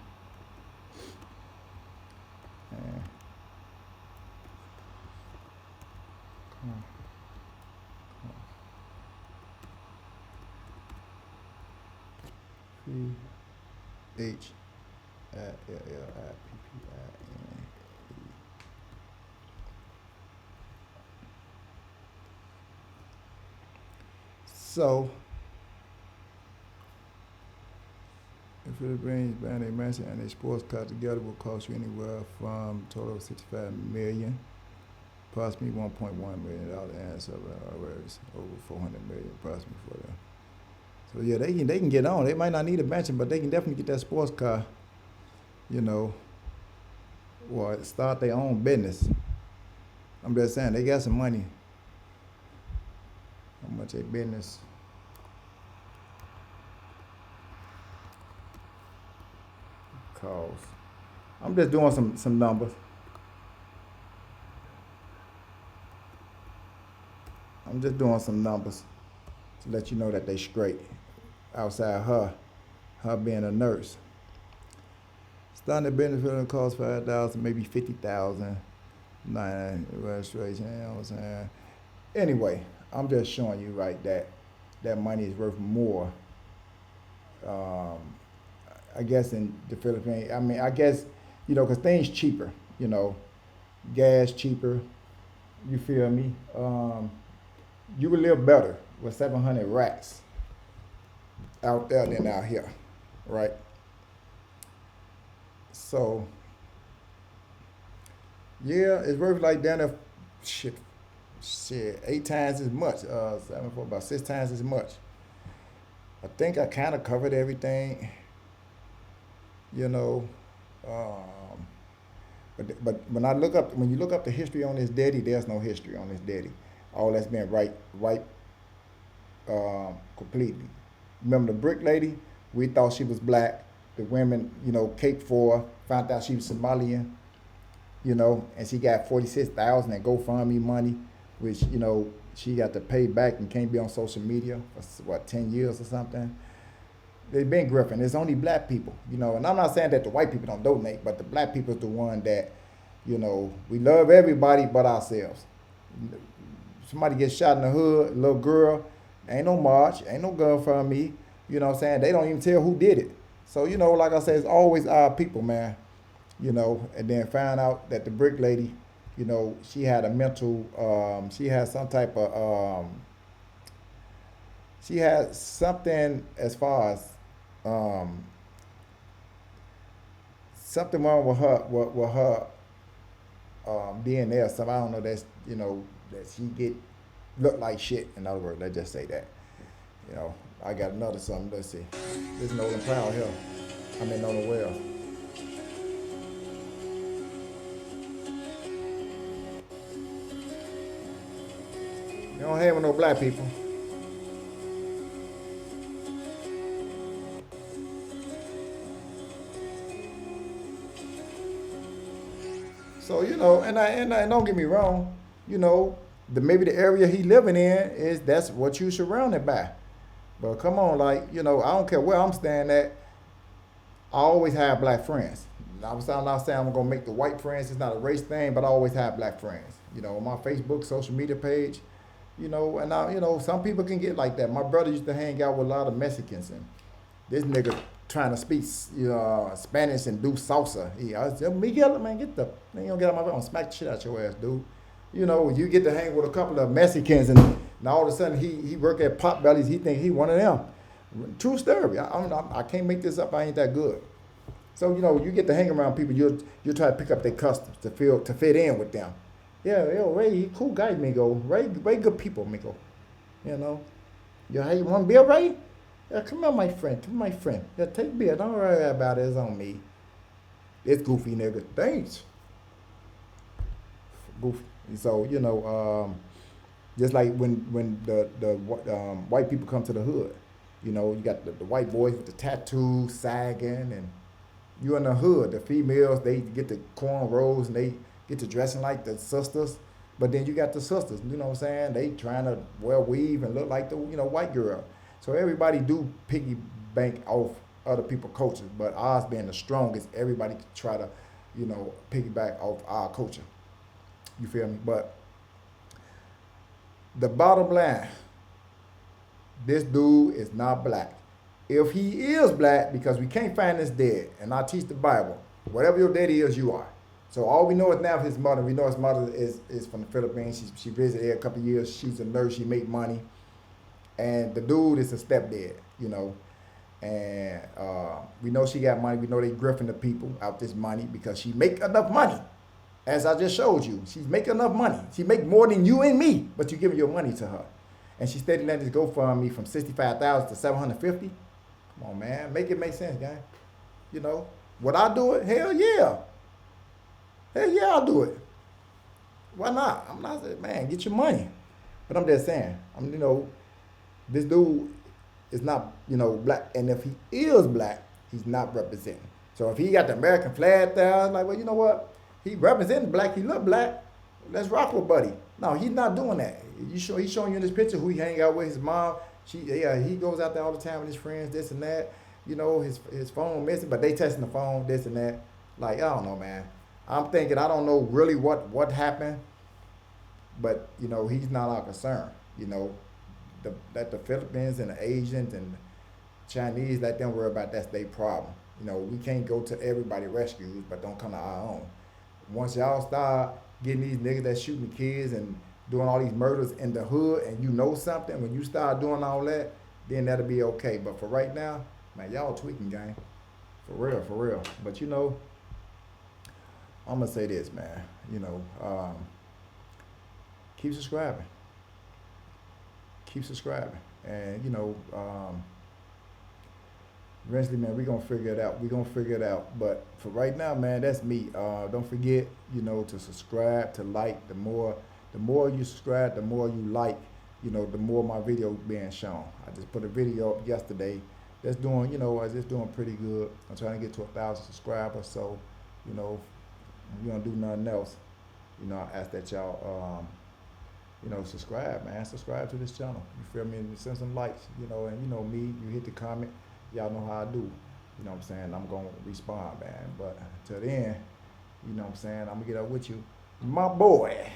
and So, if it brings band a mansion and a sports car together will cost you anywhere from a total of 65 million, approximately $1.1 million answer over 400 million approximately for them. So yeah, they can get on. They might not need a mansion, but they can definitely get that sports car, you know, or start their own business. I'm just saying, they got some money. How much a business costs. I'm just doing some numbers. I'm just doing some numbers to let you know that they straight. Outside her being a nurse. Starting the business will cost $5,000, maybe $50,000. Registration, you know what I'm saying? Anyway, I'm just showing you right that money is worth more. I guess in the Philippines, I mean, I guess, you know, because things cheaper, you know, gas cheaper, you feel me? You would live better with 700 racks out there than out here, right? So, yeah, it's worth like down there, shit, 8 times as much, 7, 4, about 6 times as much. I think I kind of covered everything, you know. But when you look up the history on this daddy, there's no history on this daddy. All that's been wiped completely. Remember the brick lady? We thought she was black. The women, you know, caped for her, found out she was Somalian, you know, and she got $46,000 in GoFundMe money, which, you know, she got to pay back and can't be on social media for, what, 10 years or something. They've been griffing. It's only black people, you know, and I'm not saying that the white people don't donate, but the black people is the one that, you know, we love everybody but ourselves. Somebody gets shot in the hood, a little girl, ain't no march, ain't no gun for me, you know what I'm saying? They don't even tell who did it. So, you know, like I said, it's always our people, man, you know, and then found out that the brick lady, you know, she had a mental, she had some type of, she had something as far as, something wrong with her DNA or something. I don't know, that's, you know, that she look like shit. In other words, let's just say that. You know, I got another something. Let's see. This is Nolan Powell here. I mean Nolan Wells. You don't hang with no black people. So, you know, and don't get me wrong, you know, maybe the area he living in that's what you surrounded by. But come on, like, I don't care where I'm staying at. I always have black friends. I'm not saying I'm gonna make the white friends. It's not a race thing, but I always have black friends. On my Facebook, social media page, and some people can get like that. My brother used to hang out with a lot of Mexicans, and this nigga trying to speak, Spanish and do salsa. I said, Miguel, man, you don't get out my way. I'm gonna smack the shit out your ass, dude. You get to hang with a couple of Mexicans, and all of a sudden he work at Potbellies. He think he one of them. True story. I can't make this up. I ain't that good. So you get to hang around people. You try to pick up their customs to fit in with them. Yeah, Ray, he cool guy, Migo. Ray good people, Migo. Hey, you want beer, Ray? Yeah, come on, my friend. Come on, my friend. Yeah, take beer. Don't worry about it. It's on me. It's goofy nigga. Thanks. Goofy. So just like when the white people come to the hood, you got the white boys with the tattoos sagging, and you in the hood. The females, they get the cornrows and they get to dressing like the sisters. But then you got the sisters, you know what I'm saying? They trying to wear weave and look like the white girl. So everybody do piggy bank off other people's culture, but ours being the strongest, everybody try to, piggyback off our culture. You feel me? But the bottom line, this dude is not black. If he is black, because we can't find his dad, and I teach the Bible, whatever your daddy is, you are. So all we know is now his mother. We know his mother is from the Philippines. She visited here a couple of years. She's a nurse. She make money. And the dude is a stepdad, And we know she got money. We know they griffing the people out this money because she make enough money. As I just showed you, she's making enough money. She make more than you and me, but you giving your money to her. And she's steady letting this GoFundMe from $65,000 to $750. Come on, man. Make it make sense, gang. Would I do it? Hell yeah. Hell yeah, I'll do it. Why not? I'm not saying, man, get your money. But I'm just saying, this dude is not, black. And if he is black, he's not representing. So if he got the American flag there, I'm like, well, you know what? He representing black. He look black. Let's rock with buddy. No, he's not doing that. He's showing you in this picture who he hang out with. His mom. He goes out there all the time with his friends. This and that. His phone missing, but they testing the phone. This and that. Like, I don't know, man. I'm thinking I don't know really what happened, but he's not our concern. That the Philippines and the Asians and the Chinese, let them worry about that's their problem. We can't go to everybody rescues, but don't come to our own. Once y'all start getting these niggas that shooting kids and doing all these murders in the hood, and something, when you start doing all that, then that'll be okay. But for right now, man, y'all tweaking, gang. For real. But I'm gonna say this, man. Keep subscribing. And eventually, man, we're gonna figure it out. But for right now, man, that's me. Don't forget, to subscribe, to like. The more you subscribe, the more you like, the more my video being shown. I just put a video up yesterday that's doing, it's doing pretty good. I'm trying to get to 1,000 subscribers. So, if you don't do nothing else, I ask that y'all, subscribe, man. Subscribe to this channel. You feel me? And send some likes, and me, you hit the comment. Y'all know how I do. You know what I'm saying? I'm going to respond, man. But till then, I'm going to get up with you. My boy.